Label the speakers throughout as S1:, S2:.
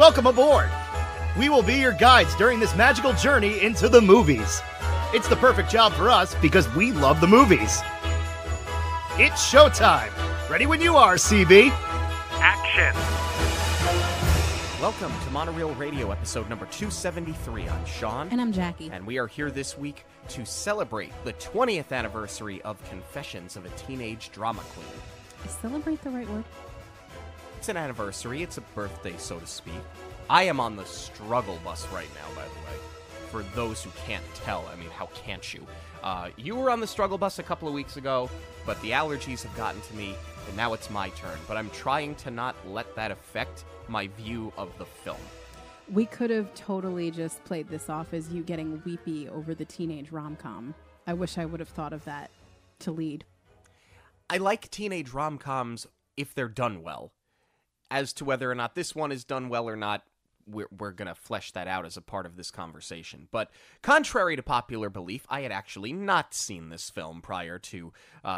S1: Welcome aboard! We will be your guides during this magical journey into the movies. It's the perfect job for us because we love the movies. It's showtime! Ready when you are, CB!
S2: Action!
S3: Welcome to Monoreel Radio, episode number 273. I'm Sean.
S4: And I'm Jackie.
S3: And we are here this week to celebrate the 20th anniversary of Confessions of a Teenage Drama Queen.
S4: Is celebrate the right word?
S3: It's an anniversary. It's a birthday, so to speak. I am on the struggle bus right now, by the way. For those who can't tell, I mean, how can't you? You were on the struggle bus a couple of weeks ago, but the allergies have gotten to me, and now it's my turn. But I'm trying to not let that affect my view of the film.
S4: We could have totally just played this off as you getting weepy over the teenage rom-com. I wish I would have thought of that to lead.
S3: I like teenage rom-coms if they're done well. As to whether or not this one is done well or not, we're going to flesh that out as a part of this conversation. But contrary to popular belief, I had actually not seen this film prior to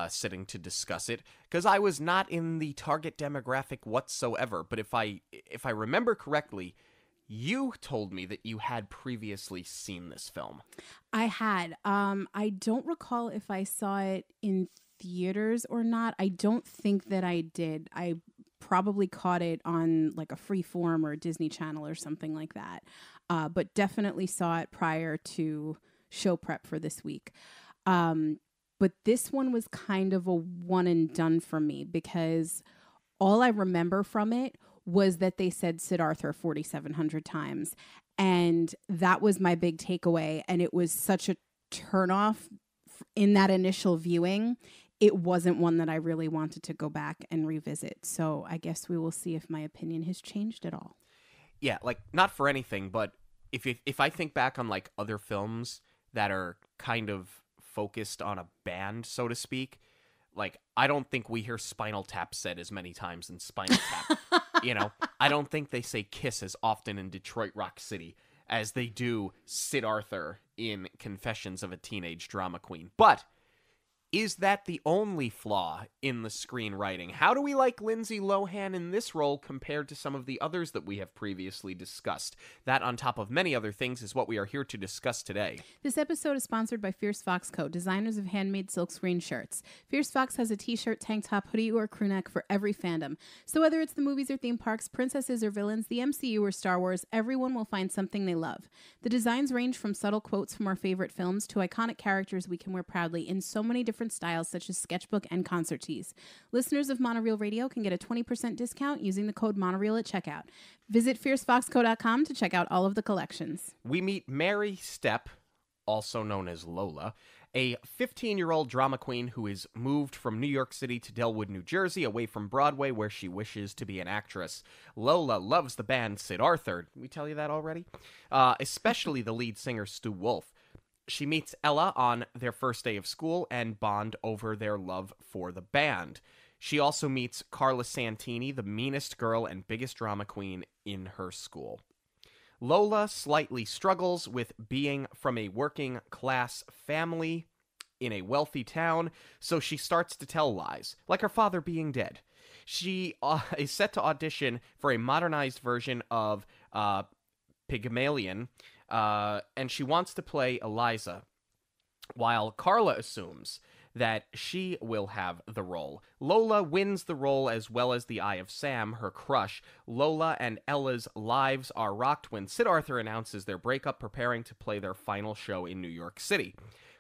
S3: sitting to discuss it, because I was not in the target demographic whatsoever. But if I remember correctly, you told me that you had previously seen this film.
S4: I had. I don't recall if I saw it in theaters or not. I don't think that I did. I probably caught it on like a Freeform or a Disney Channel or something like that. But definitely saw it prior to show prep for this week. But this one was kind of a one and done for me because all I remember from it was that they said Sid Arthur 4,700 times. And that was my big takeaway. And it was such a turnoff in that initial viewing. It wasn't one that I really wanted to go back and revisit. So I guess we will see if my opinion has changed at all.
S3: Yeah, like, not for anything, but if I think back on, like, other films that are kind of focused on a band, so to speak, like, I don't think we hear Spinal Tap said as many times in Spinal Tap. You know, I don't think they say Kiss as often in Detroit Rock City as they do Sid Arthur in Confessions of a Teenage Drama Queen. But is that the only flaw in the screenwriting? How do we like Lindsay Lohan in this role compared to some of the others that we have previously discussed? That, on top of many other things, is what we are here to discuss today.
S4: This episode is sponsored by Fierce Fox Co., designers of handmade silkscreen shirts. Fierce Fox has a t-shirt, tank top, hoodie, or crew neck for every fandom. So whether it's the movies or theme parks, princesses or villains, the MCU or Star Wars, everyone will find something they love. The designs range from subtle quotes from our favorite films to iconic characters we can wear proudly in so many different styles such as sketchbook and concert tees. Listeners of Monoreel Radio can get a 20% discount using the code Monoreel at checkout. Visit fiercefoxco.com to check out all of the collections.
S3: We meet Mary Stepp, also known as Lola, a 15-year-old drama queen who is moved from New York City to Delwood, New Jersey, away from Broadway, where she wishes to be an actress. Lola loves the band Sid Arthur. Did we tell you that already? Especially the lead singer, Stu Wolf. She meets Ella on their first day of school and bond over their love for the band. She also meets Carla Santini, the meanest girl and biggest drama queen in her school. Lola slightly struggles with being from a working class family in a wealthy town, so she starts to tell lies, like her father being dead. She is set to audition for a modernized version of Pygmalion, and she wants to play Eliza, while Carla assumes that she will have the role. Lola wins the role as well as the eye of Sam, her crush. Lola and Ella's lives are rocked when Sid Arthur announces their breakup, preparing to play their final show in New York City.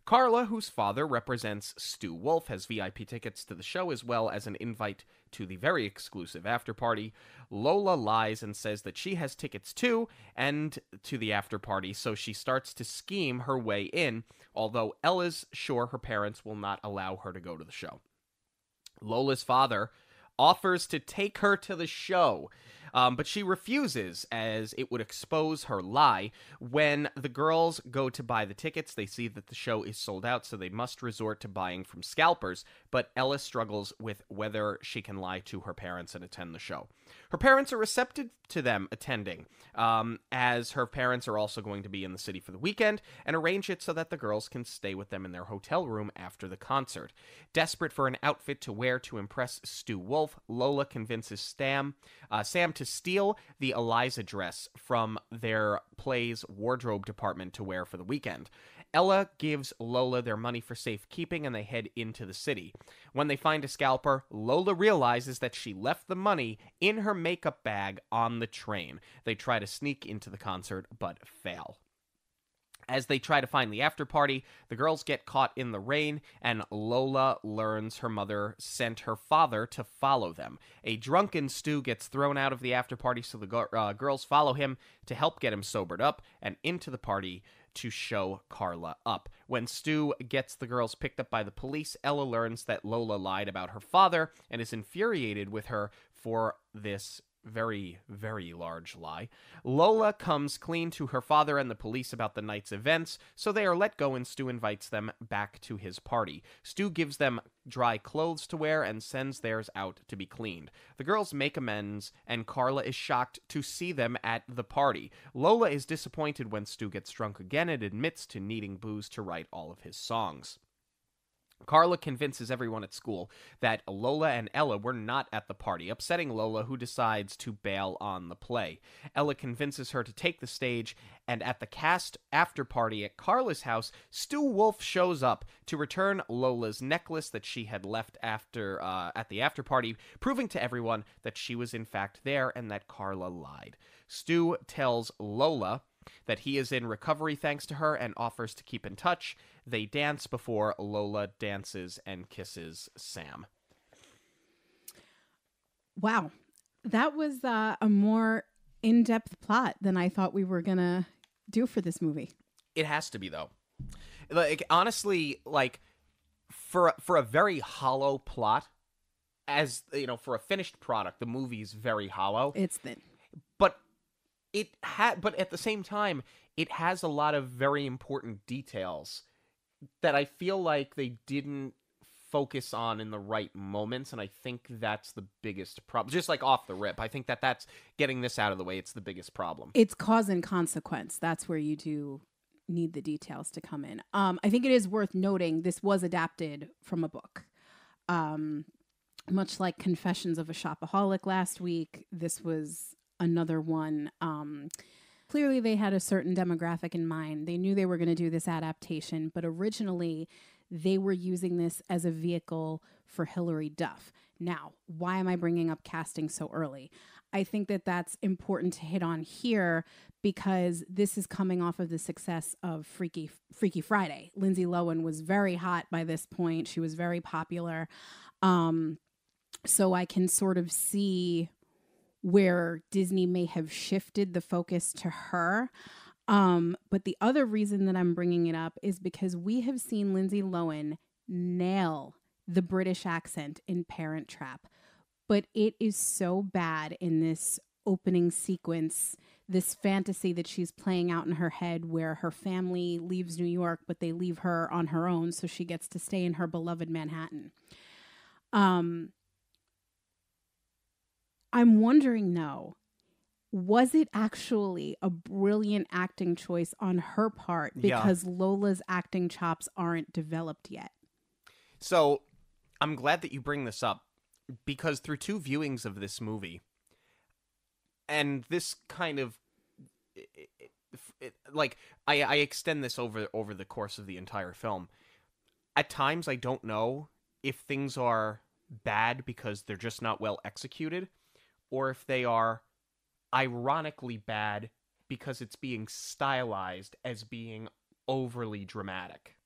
S3: Carla, whose father represents Stu Wolf, has VIP tickets to the show as well as an invite to the very exclusive after party. Lola lies and says that she has tickets too and to the after party, so she starts to scheme her way in, although Ella's sure her parents will not allow her to go to the show. Lola's father offers to take her to the show, but she refuses as it would expose her lie. When the girls go to buy the tickets, they see that the show is sold out, so they must resort to buying from scalpers, but Ella struggles with whether she can lie to her parents and attend the show. Her parents are receptive to them attending, as her parents are also going to be in the city for the weekend, and arrange it so that the girls can stay with them in their hotel room after the concert. Desperate for an outfit to wear to impress Stu Wolf, Lola convinces Sam to to steal the Eliza dress from their play's wardrobe department to wear for the weekend. Ella gives Lola their money for safekeeping, and they head into the city. When they find a scalper, Lola realizes that she left the money in her makeup bag on the train. They try to sneak into the concert, but fail. As they try to find the after party, the girls get caught in the rain, and Lola learns her mother sent her father to follow them. A drunken Stu gets thrown out of the after party, so the girls follow him to help get him sobered up and into the party to show Carla up. When Stu gets the girls picked up by the police, Ella learns that Lola lied about her father and is infuriated with her for this very, very large lie. Lola comes clean to her father and the police about the night's events, so they are let go and Stu invites them back to his party. Stu gives them dry clothes to wear and sends theirs out to be cleaned. The girls make amends, and Carla is shocked to see them at the party. Lola is disappointed when Stu gets drunk again and admits to needing booze to write all of his songs. Carla convinces everyone at school that Lola and Ella were not at the party, upsetting Lola, who decides to bail on the play. Ella convinces her to take the stage, and at the cast after party at Carla's house, Stu Wolf shows up to return Lola's necklace that she had left at the after party, proving to everyone that she was in fact there and that Carla lied. Stu tells Lola that he is in recovery thanks to her and offers to keep in touch. They dance before Lola dances and kisses Sam.
S4: Wow. That was a more in-depth plot than I thought we were going to do for this movie.
S3: It has to be, though. Like, honestly, like, for a very hollow plot, as, you know, for a finished product, the movie's very hollow.
S4: It's thin.
S3: But but at the same time, it has a lot of very important details that I feel like they didn't focus on in the right moments, and I think that's the biggest problem. Just like off the rip, I think that's getting this out of the way. It's the biggest problem.
S4: It's cause and consequence. That's where you do need the details to come in. I think it is worth noting this was adapted from a book. Much like Confessions of a Shopaholic last week, this was another one. Clearly they had a certain demographic in mind. They knew they were going to do this adaptation, but originally they were using this as a vehicle for Hilary Duff. Now, why am I bringing up casting so early? I think that that's important to hit on here because this is coming off of the success of Freaky Friday. Lindsay Lohan was very hot by this point. She was very popular. So I can sort of see where Disney may have shifted the focus to her. But the other reason that I'm bringing it up is because we have seen Lindsay Lohan nail the British accent in Parent Trap. But it is so bad in this opening sequence, this fantasy that she's playing out in her head where her family leaves New York, but they leave her on her own so she gets to stay in her beloved Manhattan. I'm wondering, though, was it actually a brilliant acting choice on her part because Lola's acting chops aren't developed yet?
S3: So I'm glad that you bring this up because through two viewings of this movie, and this kind of, I extend this over the course of the entire film. At times, I don't know if things are bad because they're just not well executed, or if they are ironically bad because it's being stylized as being overly dramatic.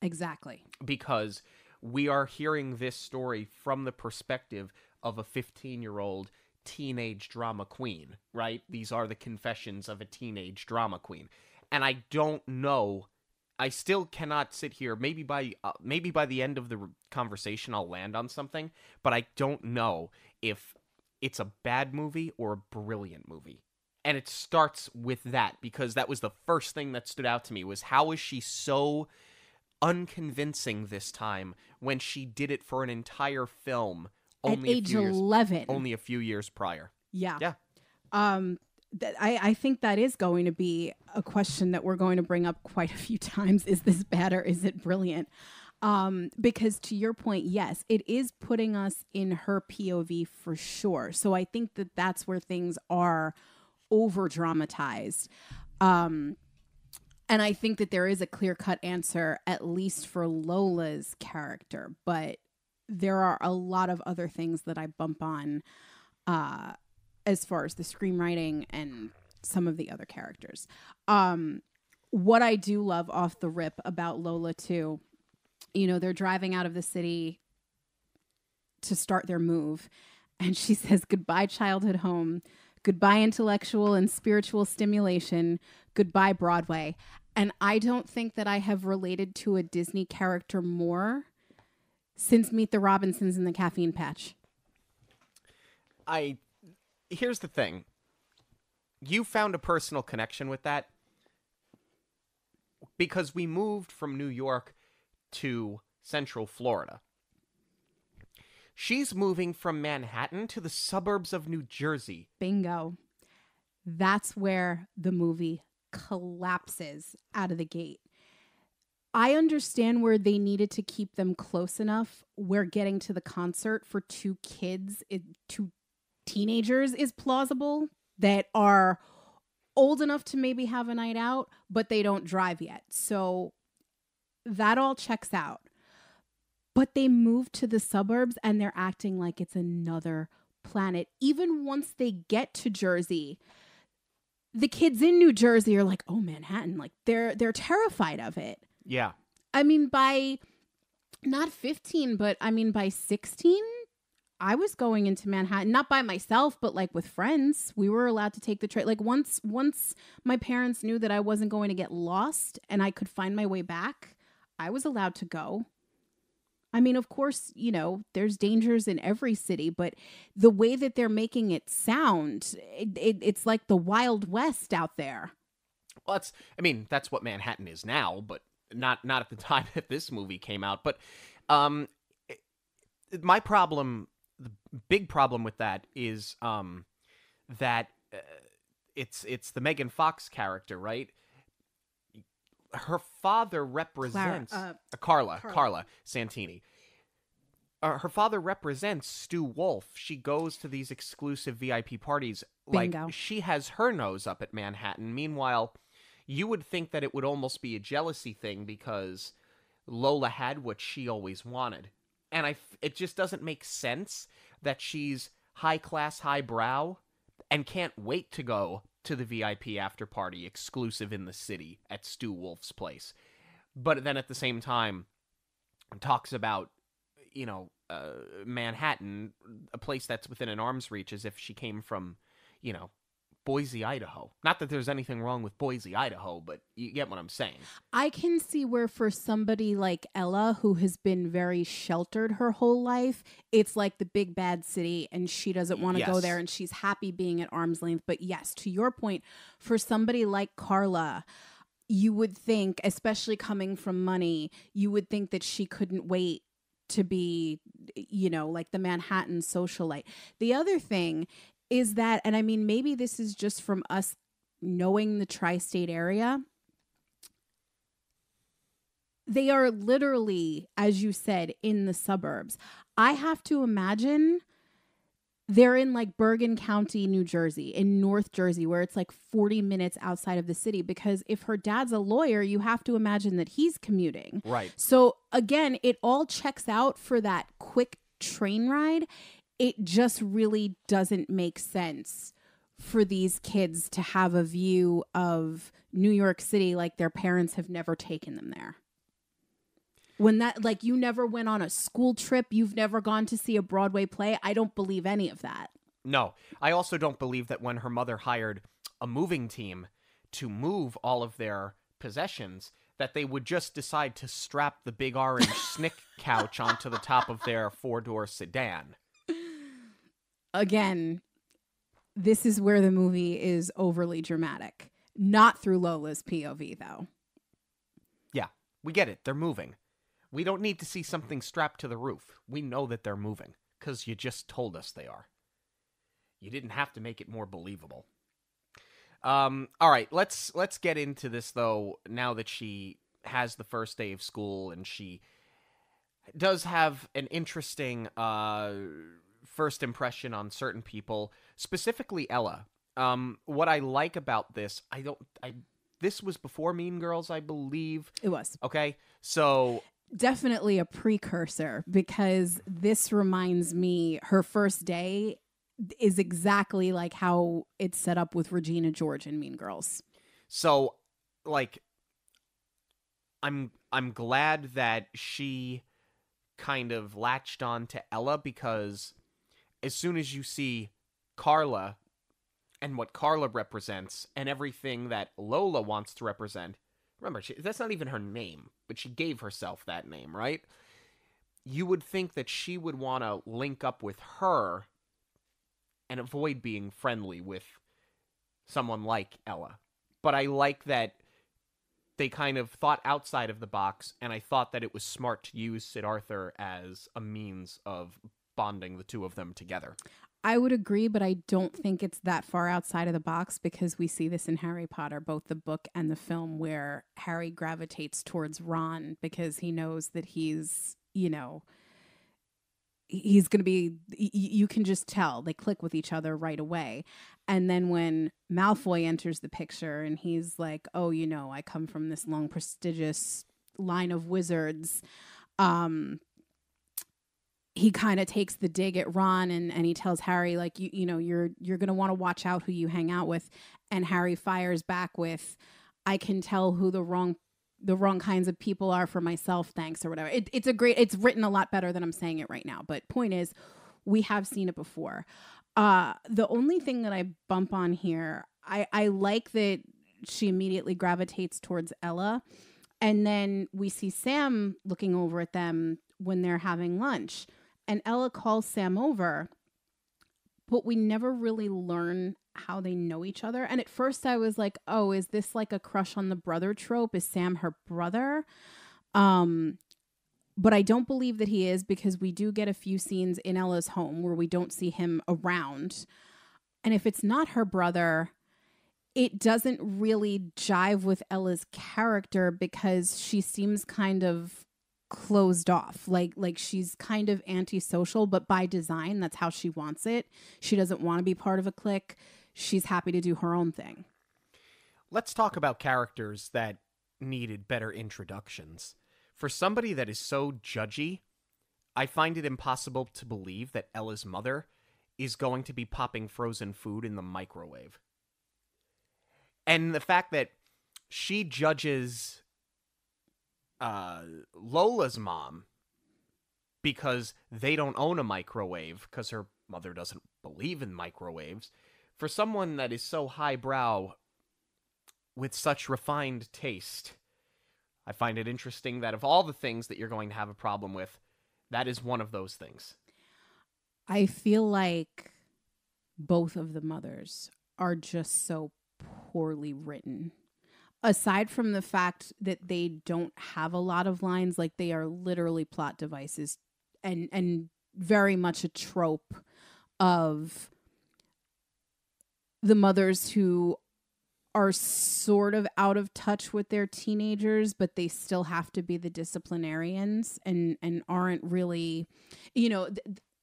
S4: Exactly.
S3: Because we are hearing this story from the perspective of a 15-year-old teenage drama queen, right? These are the confessions of a teenage drama queen. And I don't know, I still cannot sit here, maybe by the end of the conversation I'll land on something, but I don't know if it's a bad movie or a brilliant movie. And it starts with that, because that was the first thing that stood out to me, was how is she so unconvincing this time when she did it for an entire film only
S4: at age 11.
S3: Only a few years prior.
S4: Yeah.
S3: Yeah.
S4: I think that is going to be a question that we're going to bring up quite a few times. Is this bad or is it brilliant? Because to your point, yes, it is putting us in her POV for sure. So I think that that's where things are over dramatized. And I think that there is a clear-cut answer, at least for Lola's character. But there are a lot of other things that I bump on as far as the screenwriting and some of the other characters. What I do love off the rip about Lola, too, you know, they're driving out of the city to start their move. And she says, goodbye, childhood home. Goodbye, intellectual and spiritual stimulation. Goodbye, Broadway. And I don't think that I have related to a Disney character more since Meet the Robinsons and the Caffeine Patch.
S3: Here's the thing. You found a personal connection with that because we moved from New York to Central Florida. She's moving from Manhattan to the suburbs of New Jersey.
S4: Bingo. That's where the movie collapses out of the gate. I understand where they needed to keep them close enough where getting to the concert for two teenagers is plausible, that are old enough to maybe have a night out, but they don't drive yet. So that all checks out. But they move to the suburbs and they're acting like it's another planet. Even once they get to Jersey, the kids in New Jersey are like, oh, Manhattan. Like they're terrified of it.
S3: Yeah.
S4: I mean, by not 15, but I mean, by 16, I was going into Manhattan, not by myself, but like with friends. We were allowed to take the train. Like once my parents knew that I wasn't going to get lost and I could find my way back, I was allowed to go. I mean, of course, you know, there's dangers in every city, but the way that they're making it sound, it's like the Wild West out there.
S3: Well, that's what Manhattan is now, but not at the time that this movie came out. But my problem, the big problem with that is that it's the Megan Fox character, right? Her father represents Carla Santini. Her father represents Stu Wolf. She goes to these exclusive VIP parties.
S4: Bingo.
S3: Like she has her nose up at Manhattan. Meanwhile, you would think that it would almost be a jealousy thing because Lola had what she always wanted. And it just doesn't make sense that she's high class, high brow and can't wait to go to the VIP after party exclusive in the city at Stu Wolf's place. But then at the same time talks about, you know, Manhattan, a place that's within an arm's reach, as if she came from, you know, Boise, Idaho. Not that there's anything wrong with Boise, Idaho, but you get what I'm saying.
S4: I can see where for somebody like Ella, who has been very sheltered her whole life, it's like the big bad city and she doesn't want to go there and she's happy being at arm's length. But yes, to your point, for somebody like Carla, you would think, especially coming from money, you would think that she couldn't wait to be, you know, like the Manhattan socialite. The other thing is that, and I mean, maybe this is just from us knowing the tri-state area, they are literally, as you said, in the suburbs. I have to imagine they're in like Bergen County, New Jersey, in North Jersey, where it's like 40 minutes outside of the city. Because if her dad's a lawyer, you have to imagine that he's commuting.
S3: Right.
S4: So again, it all checks out for that quick train ride. It just really doesn't make sense for these kids to have a view of New York City like their parents have never taken them there. When that, like, you never went on a school trip, you've never gone to see a Broadway play. I don't believe any of that.
S3: No, I also don't believe that when her mother hired a moving team to move all of their possessions, that they would just decide to strap the big orange Snick couch onto the top of their four-door sedan.
S4: Again, this is where the movie is overly dramatic. Not through Lola's POV, though.
S3: Yeah, we get it. They're moving. We don't need to see something strapped to the roof. We know that they're moving, because you just told us they are. You didn't have to make it more believable. All right, let's get into this, though, now that she has the first day of school and she does have an interesting first impression on certain people, specifically Ella. What I like about this, this was before Mean Girls, I believe.
S4: It was.
S3: Okay, so
S4: definitely a precursor, because this reminds me, her first day is exactly like how it's set up with Regina George in Mean Girls.
S3: So, like, I'm glad that she kind of latched on to Ella, because as soon as you see Carla and what Carla represents and everything that Lola wants to represent, remember, that's not even her name, but she gave herself that name, right? You would think that she would want to link up with her and avoid being friendly with someone like Ella. But I like that they kind of thought outside of the box, and I thought that it was smart to use Sid Arthur as a means of bonding the two of them together.
S4: I would agree, but I don't think it's that far outside of the box, because we see this in Harry Potter, both the book and the film, where Harry gravitates towards Ron because he knows that he's, he's going to be, you can just tell they click with each other right away. And then when Malfoy enters the picture and he's like, oh, I come from this long, prestigious line of wizards, he kind of takes the dig at Ron, and he tells Harry, like, you're going to want to watch out who you hang out with. And Harry fires back with, I can tell who the wrong kinds of people are for myself, thanks, or whatever. It's written a lot better than I'm saying it right now. But point is, we have seen it before. The only thing that I bump on here, I like that she immediately gravitates towards Ella. And then we see Sam looking over at them when they're having lunch. And Ella calls Sam over, but we never really learn how they know each other. And at first I was like, oh, is this like a crush on the brother trope? Is Sam her brother? But I don't believe that he is, because we do get a few scenes in Ella's home where we don't see him around. And if it's not her brother, it doesn't really jive with Ella's character, because she seems kind of closed off, like she's kind of antisocial, but by design. That's how she wants it. She doesn't want to be part of a clique. She's happy to do her own thing.
S3: Let's talk about characters that needed better introductions. For somebody that is so judgy, I find it impossible to believe that Ella's mother is going to be popping frozen food in the microwave. And the fact that she judges Lola's mom because they don't own a microwave, because her mother doesn't believe in microwaves. For someone that is so highbrow with such refined taste, I find it interesting that of all the things that you're going to have a problem with, that is one of those things.
S4: I feel like both of the mothers are just so poorly written. Aside from the fact that they don't have a lot of lines, like they are literally plot devices and very much a trope of the mothers who are sort of out of touch with their teenagers, but they still have to be the disciplinarians and aren't really,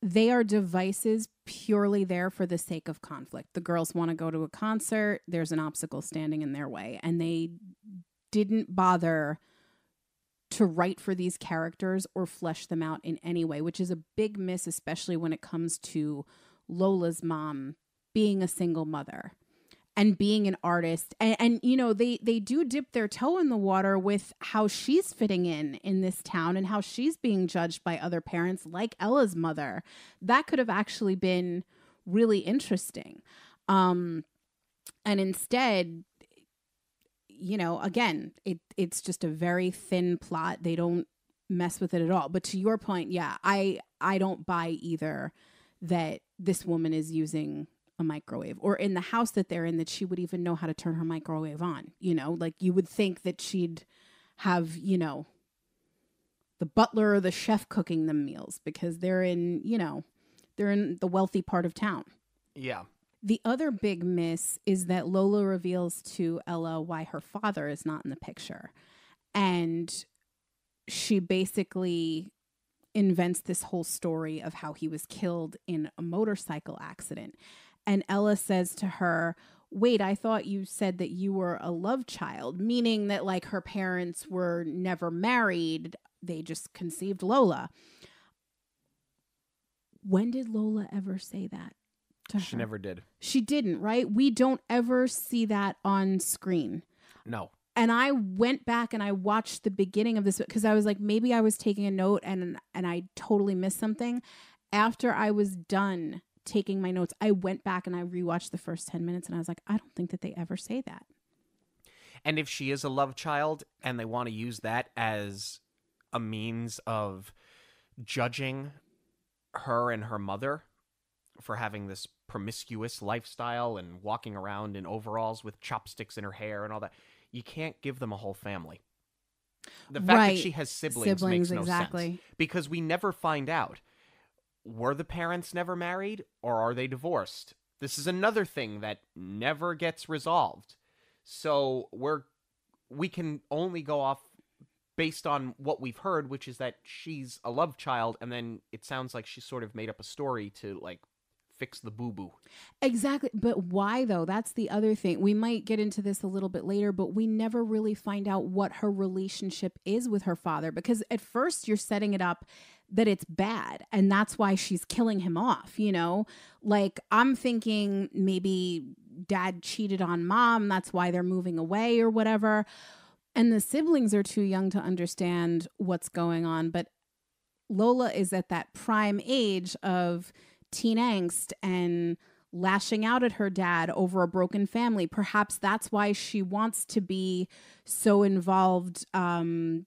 S4: they are devices purely there for the sake of conflict. The girls want to go to a concert. There's an obstacle standing in their way. And they didn't bother to write for these characters or flesh them out in any way, which is a big miss, especially when it comes to Lola's mom being a single mother and being an artist. And they do dip their toe in the water with how she's fitting in this town and how she's being judged by other parents like Ella's mother. That could have actually been really interesting. And instead, again, it's just a very thin plot. They don't mess with it at all. But to your point, yeah, I don't buy either that this woman is using a microwave, or in the house that they're in, that she would even know how to turn her microwave on. Like you would think that she'd have, the butler or the chef cooking them meals, because they're in the wealthy part of town.
S3: Yeah.
S4: The other big miss is that Lola reveals to Ella why her father is not in the picture. And she basically invents this whole story of how he was killed in a motorcycle accident. And Ella says to her, wait, I thought you said that you were a love child, meaning that like her parents were never married. They just conceived Lola. When did Lola ever say that to her?
S3: She never did.
S4: She didn't, right? We don't ever see that on screen.
S3: No.
S4: And I went back and I watched the beginning of this because I was like, maybe I was taking a note and I totally missed something. After I was done taking my notes, I went back and I rewatched the first 10 minutes and I was like, I don't think that they ever say that.
S3: And if she is a love child and they want to use that as a means of judging her and her mother for having this promiscuous lifestyle and walking around in overalls with chopsticks in her hair and all that, you can't give them a whole family. The fact that she has siblings makes no sense. Because we never find out. Were the parents never married or are they divorced? This is another thing that never gets resolved. So we can only go off based on what we've heard, which is that she's a love child, and then it sounds like she sort of made up a story to like fix the boo-boo.
S4: Exactly. But why though? That's the other thing. We might get into this a little bit later, but we never really find out what her relationship is with her father, because at first you're setting it up that it's bad and that's why she's killing him off, you know? Like I'm thinking maybe dad cheated on mom, that's why they're moving away or whatever. And the siblings are too young to understand what's going on, but Lola is at that prime age of teen angst and lashing out at her dad over a broken family. Perhaps that's why she wants to be so involved in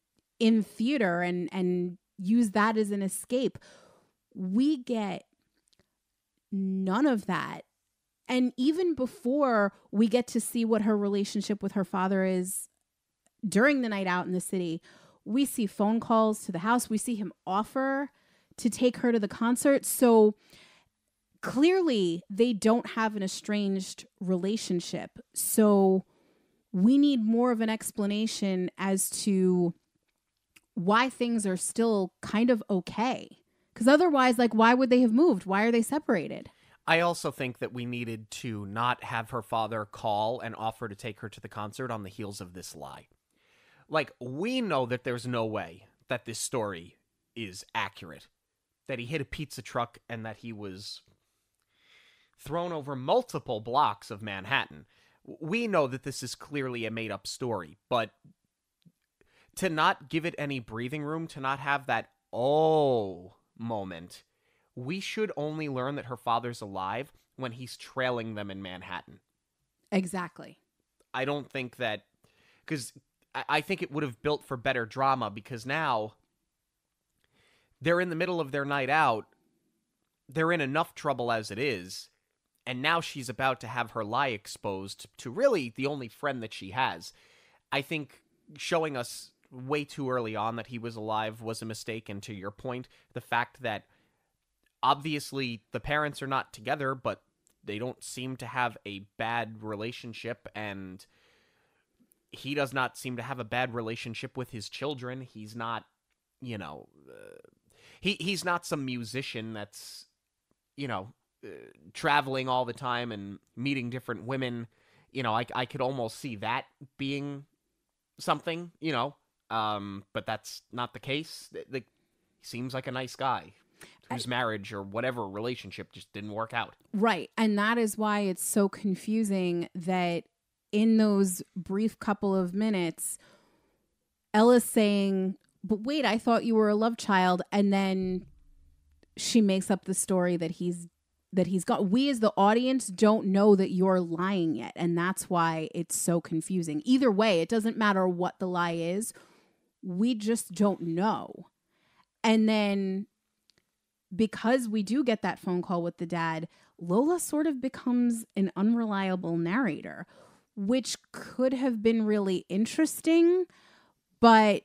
S4: theater and use that as an escape. We get none of that. And even before we get to see what her relationship with her father is during the night out in the city, we see phone calls to the house. We see him offer to take her to the concert. So clearly they don't have an estranged relationship. So we need more of an explanation as to why things are still kind of okay. Because otherwise, like, why would they have moved? Why are they separated?
S3: I also think that we needed to not have her father call and offer to take her to the concert on the heels of this lie. Like, we know that there's no way that this story is accurate. That he hit a pizza truck and that he was thrown over multiple blocks of Manhattan. We know that this is clearly a made-up story, but to not give it any breathing room, to not have that oh moment, we should only learn that her father's alive when he's trailing them in Manhattan.
S4: Exactly.
S3: I don't think that... Because I think it would have built for better drama, because now they're in the middle of their night out. They're in enough trouble as it is. And now she's about to have her lie exposed to really the only friend that she has. I think showing us way too early on that he was alive was a mistake. And to your point, the fact that obviously the parents are not together, but they don't seem to have a bad relationship, and he does not seem to have a bad relationship with his children. He's not, you know, he's not some musician that's, you know, traveling all the time and meeting different women. You know, I could almost see that being something, you know, but that's not the case. He seems like a nice guy whose marriage or whatever relationship just didn't work out. Right.
S4: And that is why it's so confusing that in those brief couple of minutes, Ella's saying, but wait, I thought you were a love child. And then she makes up the story that he's got. We as the audience don't know that you're lying yet. And that's why it's so confusing. Either way, it doesn't matter what the lie is. We just don't know. And then because we do get that phone call with the dad, Lola sort of becomes an unreliable narrator, which could have been really interesting, but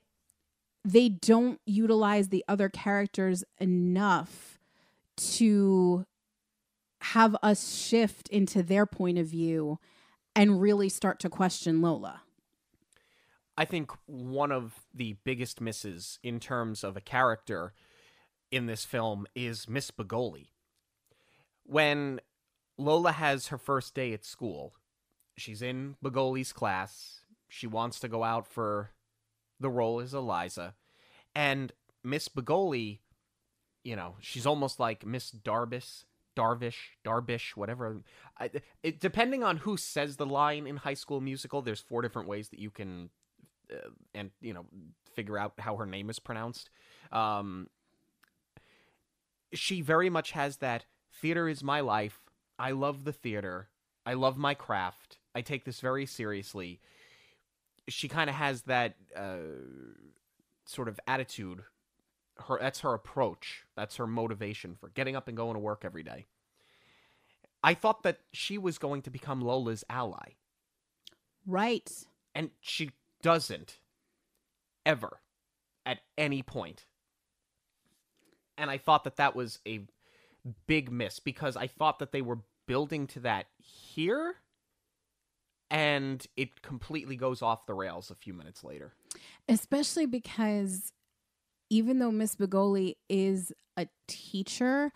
S4: they don't utilize the other characters enough to have us shift into their point of view and really start to question Lola.
S3: I think one of the biggest misses in terms of a character in this film is Miss Begoli. When Lola has her first day at school, she's in Begoli's class. She wants to go out for the role as Eliza. And Miss Begoli, you know, she's almost like Miss Darvish, whatever. Depending on who says the line in High School Musical, there's 4 different ways that you can, figure out how her name is pronounced. She very much has that, theater is my life. I love the theater. I love my craft. I take this very seriously. She kind of has that sort of attitude. That's her approach. That's her motivation for getting up and going to work every day. I thought that she was going to become Lola's ally.
S4: Right.
S3: And she doesn't. Ever. At any point. And I thought that that was a big miss, because I thought that they were building to that here, and it completely goes off the rails a few minutes later. Especially
S4: because even though Miss Begoli is a teacher,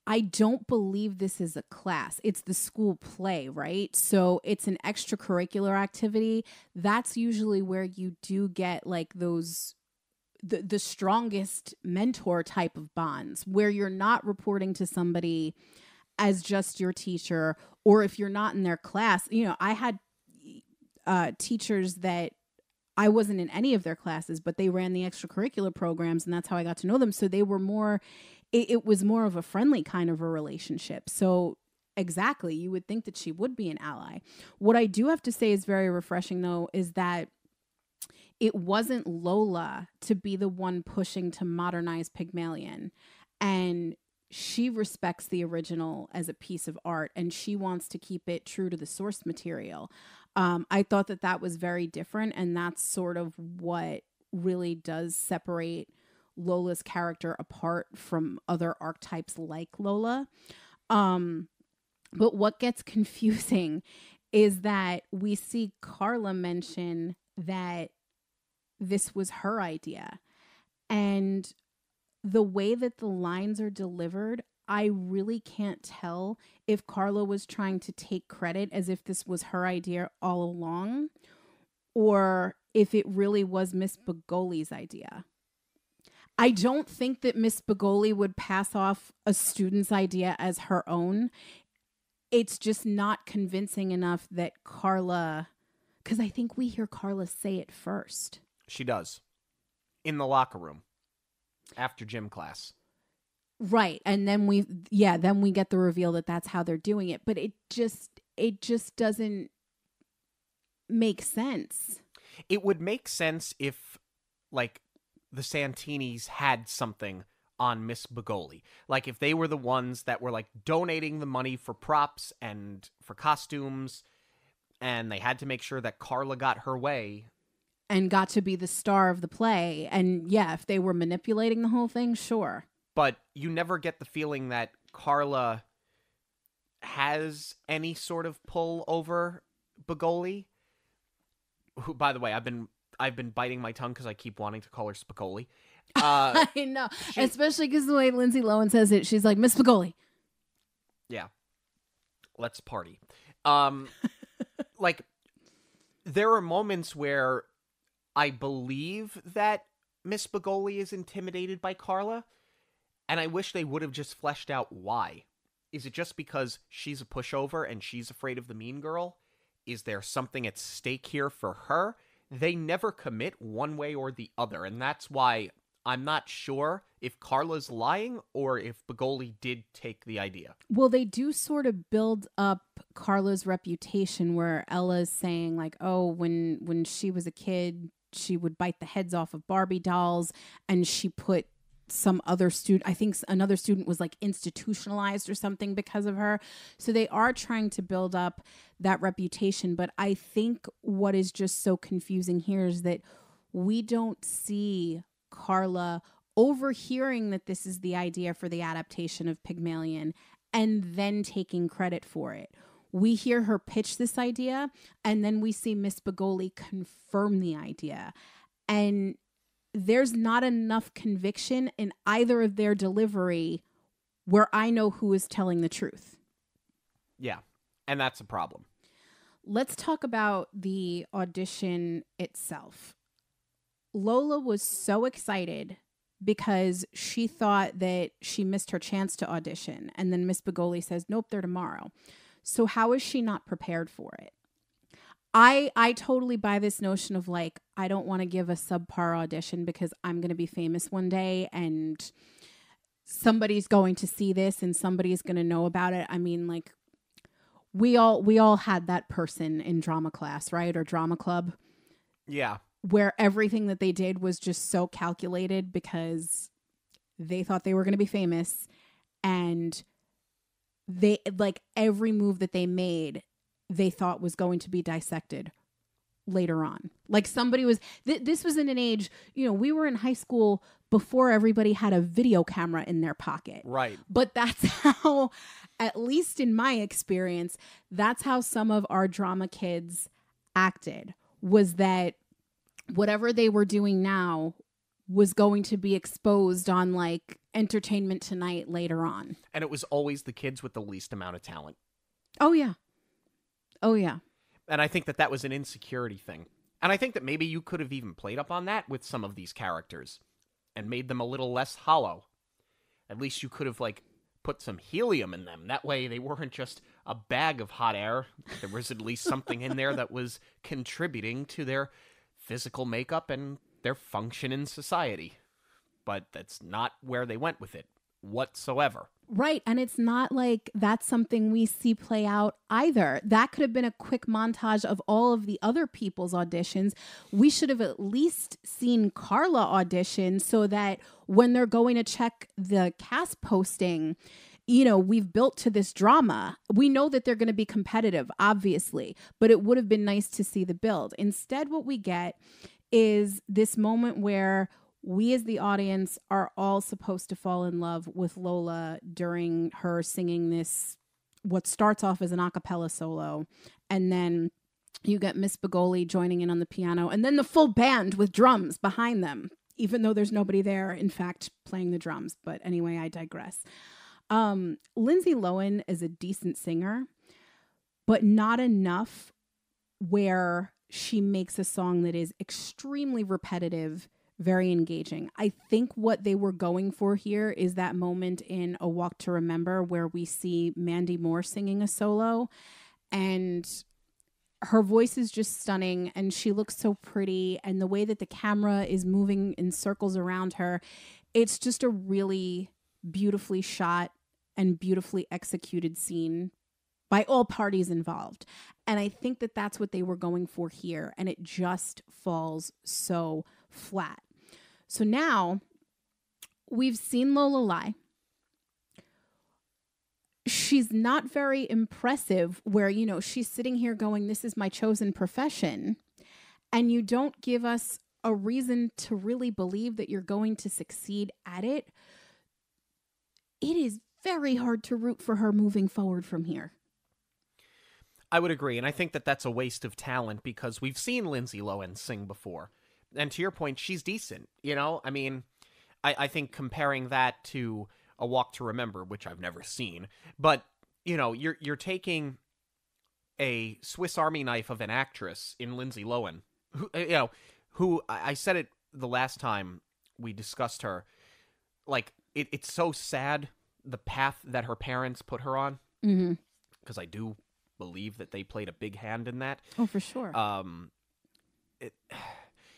S4: I don't believe this is a class. It's the school play, right? So it's an extracurricular activity. That's usually where you do get like those the strongest mentor type of bonds, where you're not reporting to somebody as just your teacher, or if you're not in their class. You know, I had teachers that I wasn't in any of their classes, but they ran the extracurricular programs, and that's how I got to know them. So they were more, it was more of a friendly kind of a relationship. So exactly, you would think that she would be an ally. What I do have to say is very refreshing, though, is that it wasn't Lola to be the one pushing to modernize Pygmalion. And she respects the original as a piece of art, and she wants to keep it true to the source material. I thought that that was very different, and that's sort of what really does separate Lola's character apart from other archetypes like Lola. But what gets confusing is that we see Carla mention that this was her idea. And the way that the lines are delivered, I really can't tell if Carla was trying to take credit as if this was her idea all along, or if it really was Miss Begoli's idea. I don't think that Miss Begoli would pass off a student's idea as her own. It's just not convincing enough that Carla, because I think we hear Carla say it first.
S3: She does. In the locker room. After gym class.
S4: Right. And then we get the reveal that that's how they're doing it. But it just doesn't make sense.
S3: It would make sense if, like, the Santinis had something on Miss Begoli. Like, if they were the ones that were, like, donating the money for props and for costumes, and they had to make sure that Carla got her way.
S4: And got to be the star of the play. And yeah, if they were manipulating the whole thing, sure.
S3: But you never get the feeling that Carla has any sort of pull over Begoli. Who, by the way, I've been biting my tongue because I keep wanting to call her Spicoli.
S4: I know. Especially because the way Lindsay Lohan says it, she's like, Miss Begoli.
S3: Yeah. Let's party. Like, there are moments where I believe that Miss Begoli is intimidated by Carla, and I wish they would have just fleshed out why. Is it just because she's a pushover and she's afraid of the mean girl? Is there something at stake here for her? They never commit one way or the other, and that's why I'm not sure if Carla's lying or if Begoli did take the idea.
S4: Well, they do sort of build up Carla's reputation, where Ella's saying, like, oh, when she was a kid, she would bite the heads off of Barbie dolls, and she put some other student, I think another student was like institutionalized or something because of her. So they are trying to build up that reputation. But I think what is just so confusing here is that we don't see Carla overhearing that this is the idea for the adaptation of Pygmalion and then taking credit for it. We hear her pitch this idea, and then we see Miss Begoli confirm the idea. And there's not enough conviction in either of their delivery where I know who is telling the truth.
S3: Yeah, and that's a problem.
S4: Let's talk about the audition itself. Lola was so excited because she thought that she missed her chance to audition. And then Miss Begoli says, nope, they're tomorrow. So how is she not prepared for it? I totally buy this notion of like, I don't want to give a subpar audition because I'm going to be famous one day and somebody's going to see this and somebody's going to know about it. I mean, like, we all had that person in drama class, right? Or drama club.
S3: Yeah.
S4: Where everything that they did was just so calculated because they thought they were going to be famous, and they, like, every move that they made, they thought was going to be dissected later on. Like somebody was, this was in an age, you know, we were in high school before everybody had a video camera in their pocket.
S3: Right.
S4: But that's how, at least in my experience, that's how some of our drama kids acted, was that whatever they were doing now was going to be exposed on like Entertainment Tonight later on.
S3: And it was always the kids with the least amount of talent.
S4: Oh, yeah. Oh, yeah.
S3: And I think that was an insecurity thing. And I think that maybe you could have even played up on that with some of these characters and made them a little less hollow. At least you could have, like, put some helium in them. That way they weren't just a bag of hot air. There was at least something in there that was contributing to their physical makeup and their function in society. But that's not where they went with it whatsoever.
S4: Right. And it's not like that's something we see play out either. That could have been a quick montage of all of the other people's auditions. We should have at least seen Carla audition so that when they're going to check the cast posting, you know, we've built to this drama. We know that they're going to be competitive, obviously, but it would have been nice to see the build. Instead, what we get is this moment where we as the audience are all supposed to fall in love with Lola during her singing this, what starts off as an a cappella solo. And then you get Miss Begoli joining in on the piano and then the full band with drums behind them, even though there's nobody there, in fact, playing the drums. But anyway, I digress. Lindsay Lohan is a decent singer, but not enough where she makes a song that is extremely repetitive, very engaging. I think what they were going for here is that moment in A Walk to Remember where we see Mandy Moore singing a solo, and her voice is just stunning and she looks so pretty, and the way that the camera is moving in circles around her, it's just a really beautifully shot and beautifully executed scene by all parties involved. And I think that that's what they were going for here, and it just falls so flat. So now we've seen Lola lie. She's not very impressive where, you know, she's sitting here going, this is my chosen profession. And you don't give us a reason to really believe that you're going to succeed at it. It is very hard to root for her moving forward from here.
S3: I would agree, and I think that that's a waste of talent because we've seen Lindsay Lohan sing before. And to your point, she's decent, you know? I mean, I think comparing that to A Walk to Remember, which I've never seen, but, you know, you're taking a Swiss Army knife of an actress in Lindsay Lohan, who I said it the last time we discussed her, like, it's so sad, the path that her parents put her on, because I do believe that they played a big hand in that.
S4: Oh, for sure.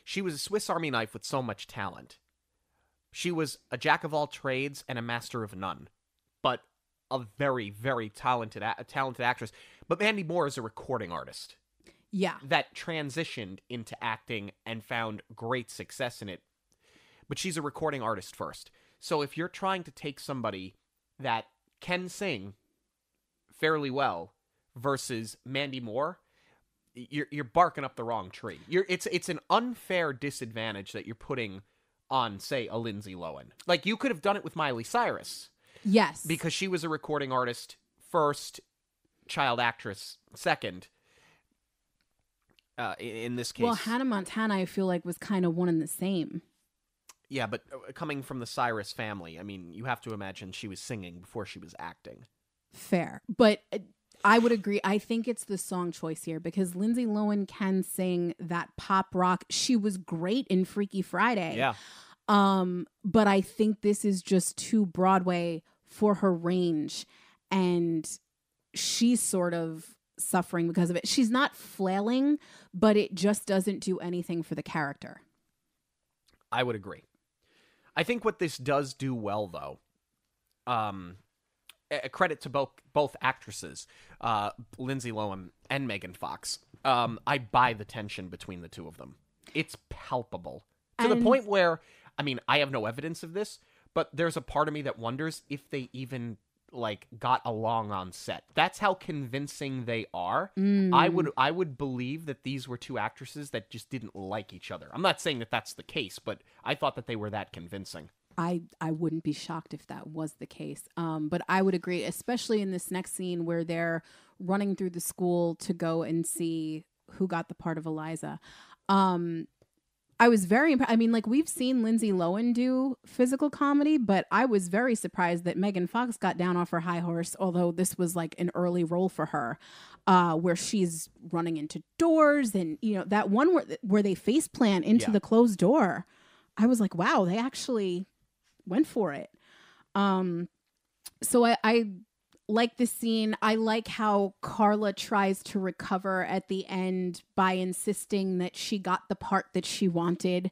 S3: She was a Swiss Army knife with so much talent. She was a jack of all trades and a master of none, but a very, very talented actress. But Mandy Moore is a recording artist.
S4: Yeah.
S3: That transitioned into acting and found great success in it. But she's a recording artist first. So if you're trying to take somebody that can sing fairly well versus Mandy Moore, you're barking up the wrong tree. It's an unfair disadvantage that you're putting on, say, a Lindsay Lohan. Like, you could have done it with Miley Cyrus.
S4: Yes.
S3: Because she was a recording artist first, child actress second. In this case.
S4: Well, Hannah Montana, I feel like, was kind of one and the same.
S3: Yeah, but coming from the Cyrus family, I mean, you have to imagine she was singing before she was acting.
S4: Fair. But I would agree. I think it's the song choice here because Lindsay Lohan can sing that pop rock. She was great in Freaky Friday.
S3: Yeah.
S4: But I think this is just too Broadway for her range. And she's sort of suffering because of it. She's not flailing, but it just doesn't do anything for the character.
S3: I would agree. I think what this does do well, though, a credit to both actresses, Lindsay Lohan and Megan Fox. I buy the tension between the two of them. It's palpable to the point where, I mean, I have no evidence of this, but there's a part of me that wonders if they even got along on set. That's how convincing they are. I would believe that these were two actresses that just didn't like each other. I'm not saying that that's the case, but I thought that they were that convincing.
S4: I wouldn't be shocked if that was the case. But I would agree, especially in this next scene where they're running through the school to go and see who got the part of Eliza. I was very impressed. I mean, we've seen Lindsay Lohan do physical comedy, but I was very surprised that Megan Fox got down off her high horse, although this was an early role for her, where she's running into doors and, that one where they face plant into the closed door. I was like, wow, they actually went for it. So I like this scene. I like how Carla tries to recover at the end by insisting that she got the part that she wanted.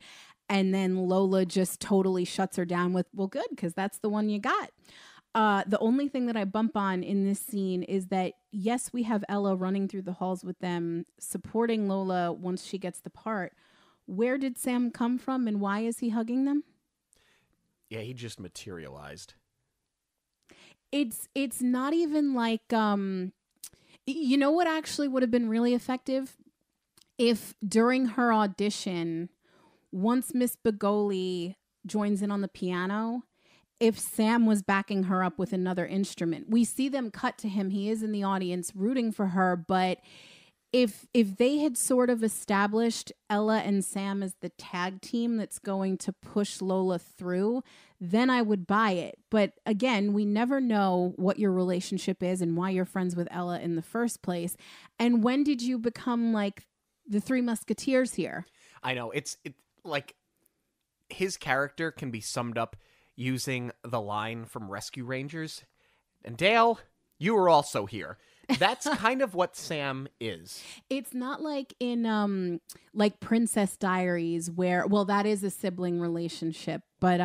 S4: And then Lola just totally shuts her down with, well, good, because that's the one you got. The only thing that I bump on in this scene is that, yes, we have Ella running through the halls with them, supporting Lola once she gets the part. Where did Sam come from and why is he hugging them?
S3: Yeah, he just materialized.
S4: It's not even you know what actually would have been really effective? If during her audition, once Miss Begoli joins in on the piano, if Sam was backing her up with another instrument. We see them cut to him. He is in the audience rooting for her, but if they had sort of established Ella and Sam as the tag team that's going to push Lola through, then I would buy it. But again, we never know what your relationship is and why you're friends with Ella in the first place. And when did you become the Three Musketeers here?
S3: I know. It's his character can be summed up using the line from Rescue Rangers. And Dale, you were also here. That's kind of what Sam is. It's
S4: not like in Princess Diaries where, well, that is a sibling relationship, but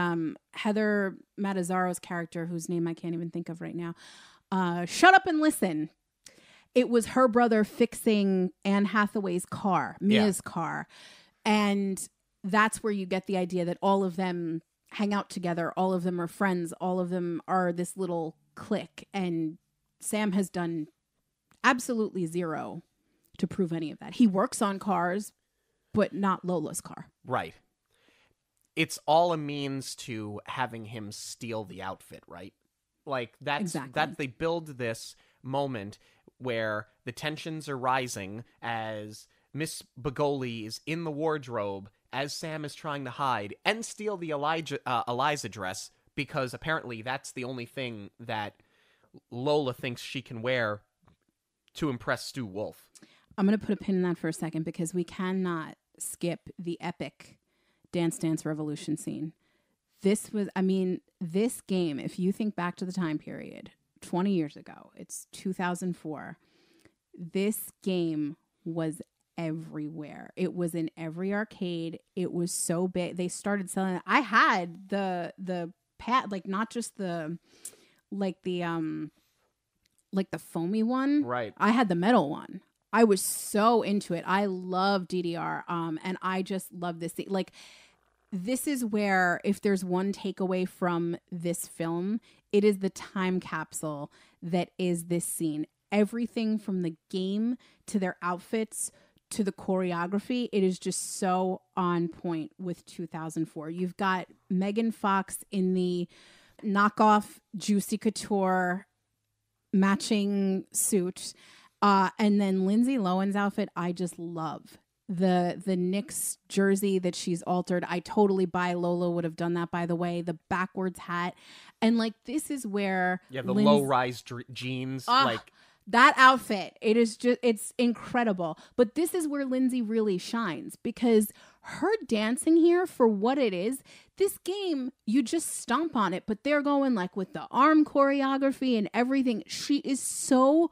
S4: Heather Matazzaro's character, whose name I can't even think of right now, shut up and listen. It was her brother fixing Anne Hathaway's car, Mia's car. And that's where you get the idea that all of them hang out together. All of them are friends. All of them are this little clique. And Sam has done absolutely zero to prove any of that. He works on cars, but not Lola's car.
S3: Right. It's all a means to having him steal the outfit, right? That's exactly. That they build this moment where the tensions are rising as Miss Begoli is in the wardrobe as Sam is trying to hide and steal the Eliza dress, because apparently that's the only thing that Lola thinks she can wear to impress Stu Wolf.
S4: I'm going to put a pin in that for a second because we cannot skip the epic Dance Dance Revolution scene. This game, if you think back to the time period, 20 years ago, it's 2004, this game was everywhere. It was in every arcade. It was so big. They started selling it. I had the pad, not just the foamy one.
S3: Right.
S4: I had the metal one. I was so into it. I love DDR. And I just love this. This is where, if there's one takeaway from this film, it is the time capsule that is this scene. Everything from the game to their outfits to the choreography, it is just so on point with 2004. You've got Megan Fox in the knockoff Juicy Couture matching suit. And then Lindsay Lohan's outfit, I just love. the Knicks jersey that she's altered. I totally buy. Lola would have done that, by the way. The backwards hat. And like, this is where
S3: the low-rise jeans,
S4: that outfit, it's incredible. But this is where Lindsay really shines, because her dancing here, for what it is, this game, you just stomp on it, but they're going like with the arm choreography and everything. She is so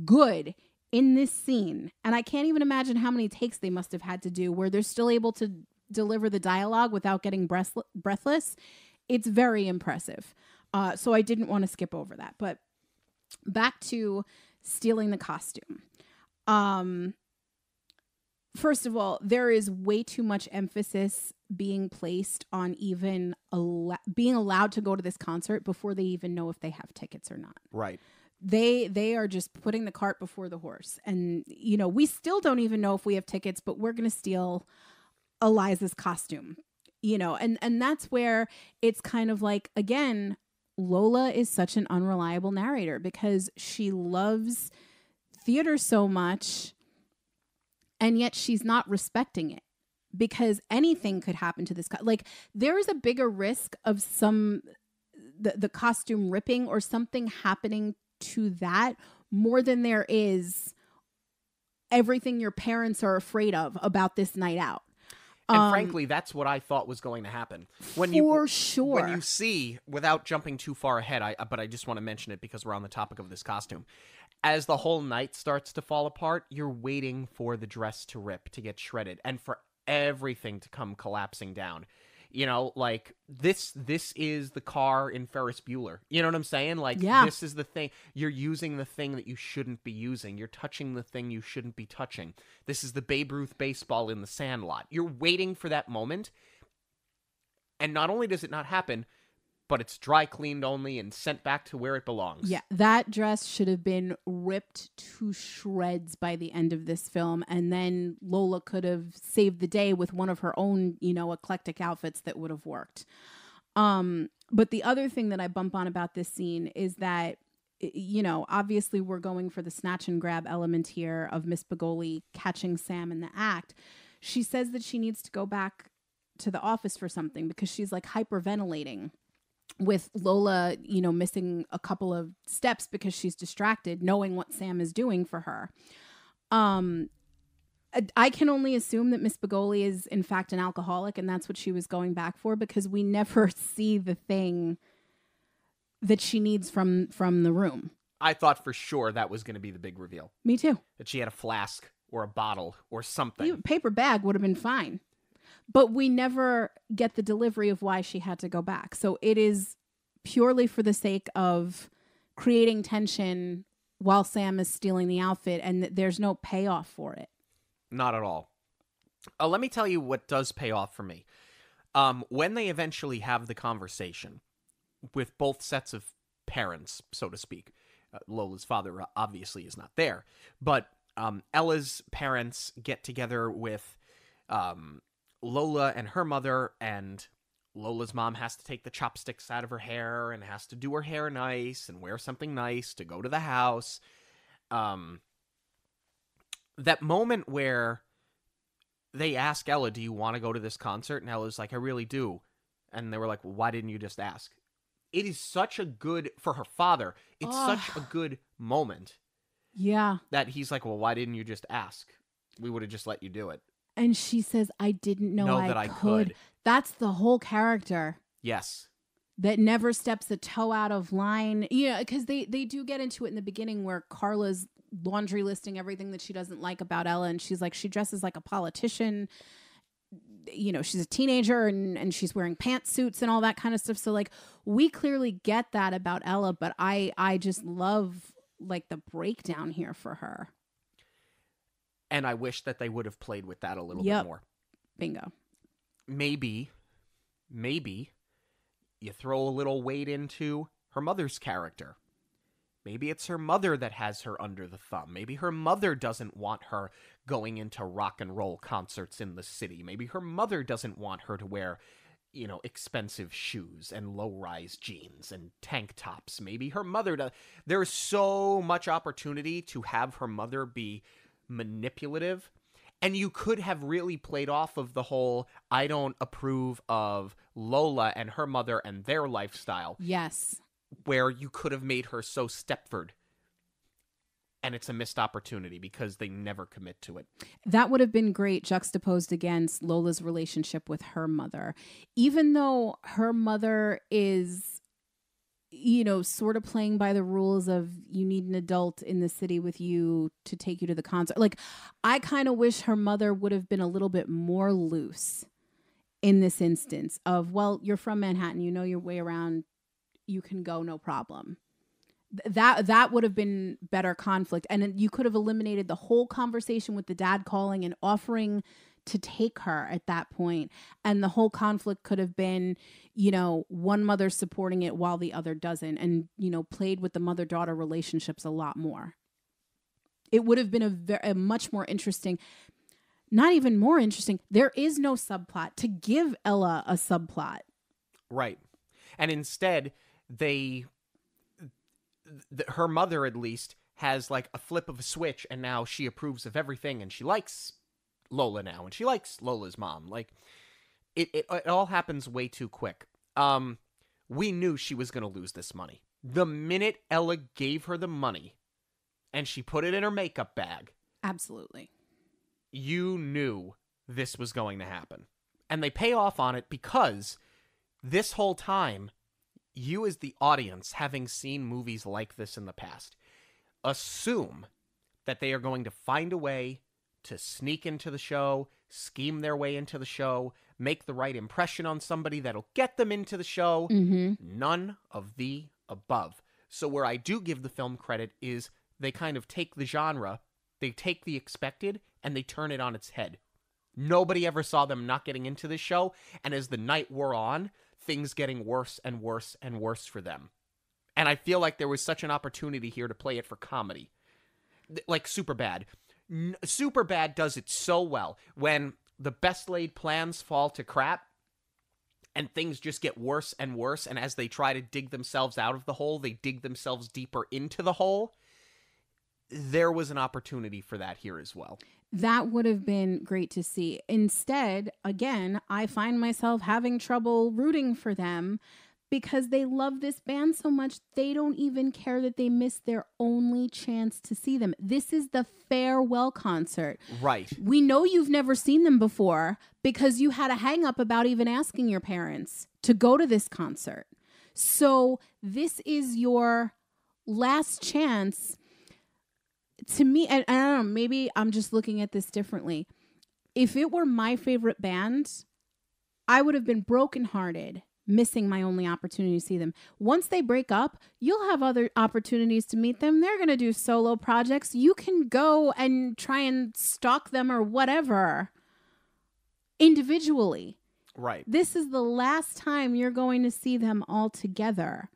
S4: good in this scene. And I can't even imagine how many takes they must have had to do where they're still able to deliver the dialogue without getting breathless. It's very impressive. So I didn't want to skip over that. But back to stealing the costume. First of all, there is way too much emphasis being placed on even being allowed to go to this concert before they even know if they have tickets or not.
S3: Right.
S4: They are just putting the cart before the horse. And, we still don't even know if we have tickets, but we're going to steal Eliza's costume, and that's where it's kind of like, again, Lola is such an unreliable narrator because she loves theater so much, and yet she's not respecting it, because anything could happen to this. Like, there is a bigger risk of the costume ripping or something happening to that more than there is everything your parents are afraid of about this night out.
S3: And frankly, that's what I thought was going to happen. Sure. When you see, without jumping too far ahead, but I just want to mention it because we're on the topic of this costume. As the whole night starts to fall apart, you're waiting for the dress to rip, to get shredded, and for everything to come collapsing down. Like, this is the car in Ferris Bueller. You know what I'm saying? Like, This is the thing. You're using the thing that you shouldn't be using. You're touching the thing you shouldn't be touching. This is the Babe Ruth baseball in the Sandlot. You're waiting for that moment. And not only does it not happen, but it's dry cleaned only and sent back to where it belongs. Yeah,
S4: that dress should have been ripped to shreds by the end of this film, and then Lola could have saved the day with one of her own, eclectic outfits that would have worked. But the other thing that I bump on about this scene is that, obviously we're going for the snatch and grab element here of Miss Begoli catching Sam in the act. She says that she needs to go back to the office for something because she's like hyperventilating, with Lola, missing a couple of steps because she's distracted, knowing what Sam is doing for her. I can only assume that Miss Begoli is in fact an alcoholic, and that's what she was going back for, because we never see the thing that she needs from the room.
S3: I thought for sure that was going to be the big reveal.
S4: Me too.
S3: That she had a flask or a bottle or something.
S4: A paper bag would have been fine. But we never get the delivery of why she had to go back. So it is purely for the sake of creating tension while Sam is stealing the outfit, and there's no payoff for it.
S3: Not at all. Let me tell you what does pay off for me. When they eventually have the conversation with both sets of parents, so to speak, Lola's father obviously is not there, but Ella's parents get together with Lola and her mother, and Lola's mom has to take the chopsticks out of her hair and has to do her hair nice and wear something nice to go to the house. That moment where they ask Ella, do you want to go to this concert? And Ella's like, I really do. And they were like, well, why didn't you just ask? It is such a good, for her father, it's such a good moment.
S4: Yeah.
S3: That he's like, well, why didn't you just ask? We would have just let you do it.
S4: And she says, I didn't know I could. That's the whole character.
S3: Yes.
S4: That never steps a toe out of line. Yeah, because they do get into it in the beginning where Carla's laundry listing everything that she doesn't like about Ella. And she's like, she dresses like a politician. You know, she's a teenager and she's wearing pantsuits and all that kind of stuff. So like, we clearly get that about Ella, but I just love like the breakdown here for her.
S3: And I wish that they would have played with that a little bit more.
S4: Bingo.
S3: Maybe you throw a little weight into her mother's character. Maybe it's her mother that has her under the thumb. Maybe her mother doesn't want her going into rock and roll concerts in the city. Maybe her mother doesn't want her to wear, you know, expensive shoes and low-rise jeans and tank tops. Maybe her mother does. There's so much opportunity to have her mother be manipulative And you could have really played off of the whole, I don't approve of Lola and her mother and their lifestyle.
S4: Yes.
S3: Where you could have made her so Stepford. And it's a missed opportunity because they never commit to it.
S4: That would have been great juxtaposed against Lola's relationship with her mother. Even though her mother is, you know, sort of playing by the rules of you need an adult in the city with you to take you to the concert. Like, I kind of wish her mother would have been a little bit more loose in this instance of, well, you're from Manhattan, you know your way around, you can go, no problem. That would have been better conflict. And you could have eliminated the whole conversation with the dad calling and offering to take her at that point. And the whole conflict could have been, you know, one mother supporting it while the other doesn't, and, you know, played with the mother-daughter relationships a lot more. It would have been a much more interesting, not even more interesting. There is no subplot to give Ella a subplot.
S3: Right. And instead, her mother, at least, has like a flip of a switch, and now she approves of everything, and she likes Lola now, and she likes Lola's mom. Like, it all happens way too quick. We knew she was going to lose this money. The minute Ella gave her the money, and she put it in her makeup bag.
S4: Absolutely.
S3: You knew this was going to happen. And they pay off on it because this whole time, you as the audience, having seen movies like this in the past, assume that they are going to find a way to sneak into the show, scheme their way into the show, make the right impression on somebody that'll get them into the show.
S4: Mm-hmm.
S3: None of the above. So where I do give the film credit is they kind of take the genre, they take the expected, and they turn it on its head. Nobody ever saw them not getting into this show, and as the night wore on, things getting worse and worse and worse for them. And I feel like there was such an opportunity here to play it for comedy. Like Superbad. Superbad does it so well. When the best laid plans fall to crap, and things just get worse and worse, and as they try to dig themselves out of the hole, they dig themselves deeper into the hole. There was an opportunity for that here as well.
S4: That would have been great to see. Instead, again, I find myself having trouble rooting for them because they love this band so much, they don't even care that they missed their only chance to see them. This is the farewell concert.
S3: Right.
S4: We know you've never seen them before because you had a hang up about even asking your parents to go to this concert. So this is your last chance. To me, and I don't know, maybe I'm just looking at this differently. If it were my favorite band, I would have been brokenhearted missing my only opportunity to see them. Once they break up, you'll have other opportunities to meet them. They're going to do solo projects. You can go and try and stalk them or whatever individually.
S3: Right.
S4: This is the last time you're going to see them all together.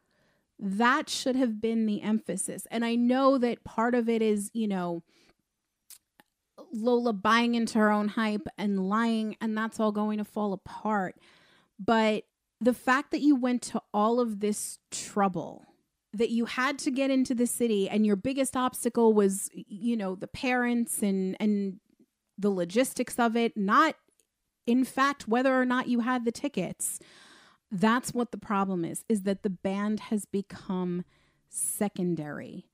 S4: That should have been the emphasis. And I know that part of it is, you know, Lola buying into her own hype and lying, and that's all going to fall apart. But the fact that you went to all of this trouble, that you had to get into the city, and your biggest obstacle was, you know, the parents and the logistics of it, not, in fact, whether or not you had the tickets. That's what the problem is that the band has become secondary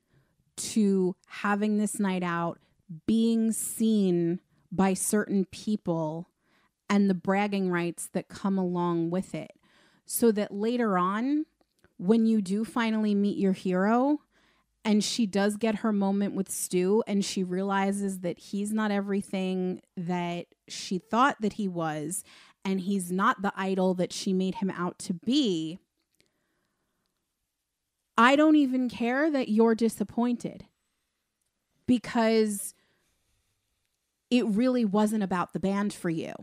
S4: to having this night out, being seen by certain people, and the bragging rights that come along with it. So that later on, when you do finally meet your hero, and she does get her moment with Stu, and she realizes that he's not everything that she thought that he was, and he's not the idol that she made him out to be, I don't even care that you're disappointed, because it really wasn't about the band for you.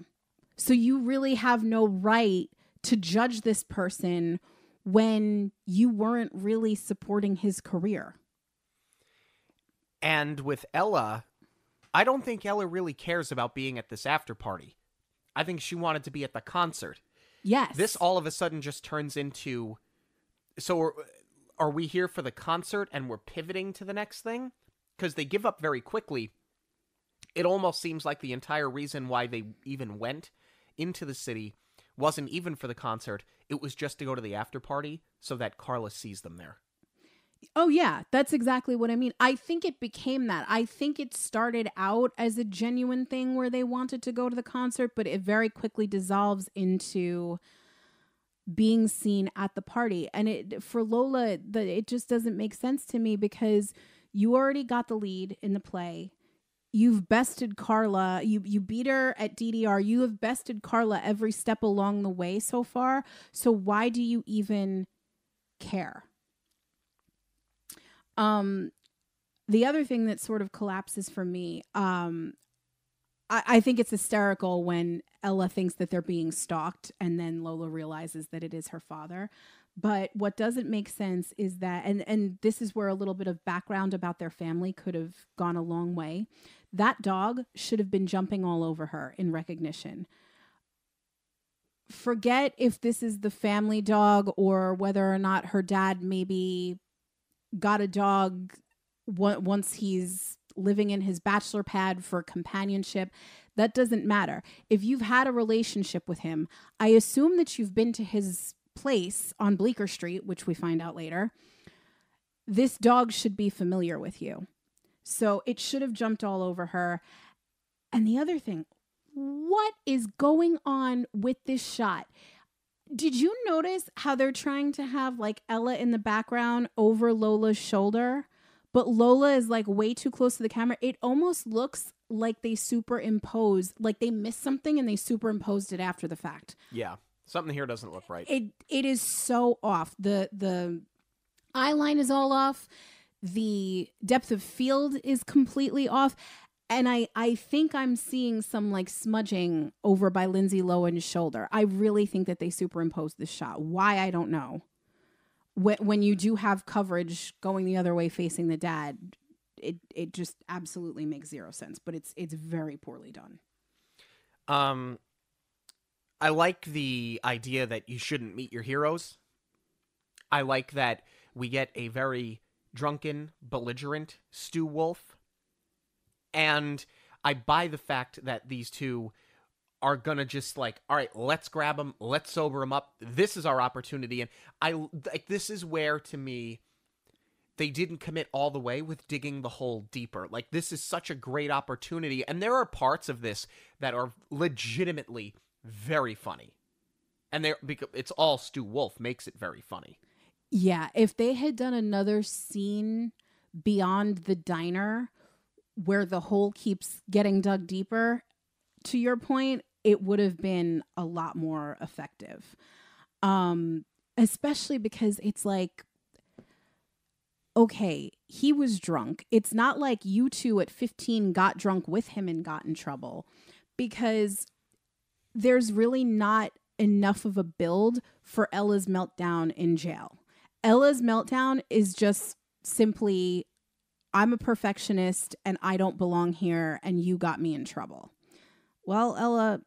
S4: So you really have no right to judge this person when you weren't really supporting his career.
S3: And with Ella, I don't think Ella really cares about being at this after party. I think she wanted to be at the concert.
S4: Yes.
S3: This all of a sudden just turns into, so are we here for the concert and we're pivoting to the next thing? Because they give up very quickly It almost seems like the entire reason why they even went into the city wasn't even for the concert. It was just to go to the after party so that Carla sees them there.
S4: Oh, yeah, that's exactly what I mean. I think it became that. I think it started out as a genuine thing where they wanted to go to the concert, but it very quickly dissolves into being seen at the party. And for Lola, it just doesn't make sense to me because you already got the lead in the play. You've bested Carla. You beat her at DDR. You have bested Carla every step along the way so far. So why do you even care? The other thing that sort of collapses for me, I think it's hysterical when Ella thinks that they're being stalked and then Lola realizes that it is her father. But what doesn't make sense is that, and this is where a little bit of background about their family could have gone a long way. That dog should have been jumping all over her in recognition. Forget if this is the family dog or whether or not her dad maybe got a dog once he's living in his bachelor pad for companionship. That doesn't matter. If you've had a relationship with him, I assume that you've been to his place on Bleecker Street, which we find out later. This dog should be familiar with you. So it should have jumped all over her. And the other thing, what is going on with this shot? Did you notice how they're trying to have like Ella in the background over Lola's shoulder, but Lola is like way too close to the camera? It almost looks like they superimposed, like they missed something and they superimposed it after the fact.
S3: Yeah. Something here doesn't look right.
S4: It is so off. The eye line is all off. The depth of field is completely off. And I think I'm seeing some like smudging over by Lindsay Lohan's shoulder. I really think that they superimposed this shot. Why, I don't know. When you do have coverage going the other way facing the dad, it just absolutely makes zero sense. But it's very poorly done.
S3: I like the idea that you shouldn't meet your heroes. I like that we get a very drunken, belligerent Stu Wolf. And I buy the fact that these two are going to just like, all right, let's grab them. Let's sober them up. This is our opportunity. And this is where, to me, they didn't commit all the way with digging the hole deeper. Like, this is such a great opportunity. And there are parts of this that are legitimately very funny. And because it's all Stu Wolf makes it very funny.
S4: Yeah, if they had done another scene beyond the diner where the hole keeps getting dug deeper, to your point, it would have been a lot more effective. Especially because it's like, okay, he was drunk. It's not like you two at 15 got drunk with him and got in trouble, because there's really not enough of a build for Ella's meltdown in jail. Ella's meltdown is just simply, I'm a perfectionist and I don't belong here and you got me in trouble. Well, Ella,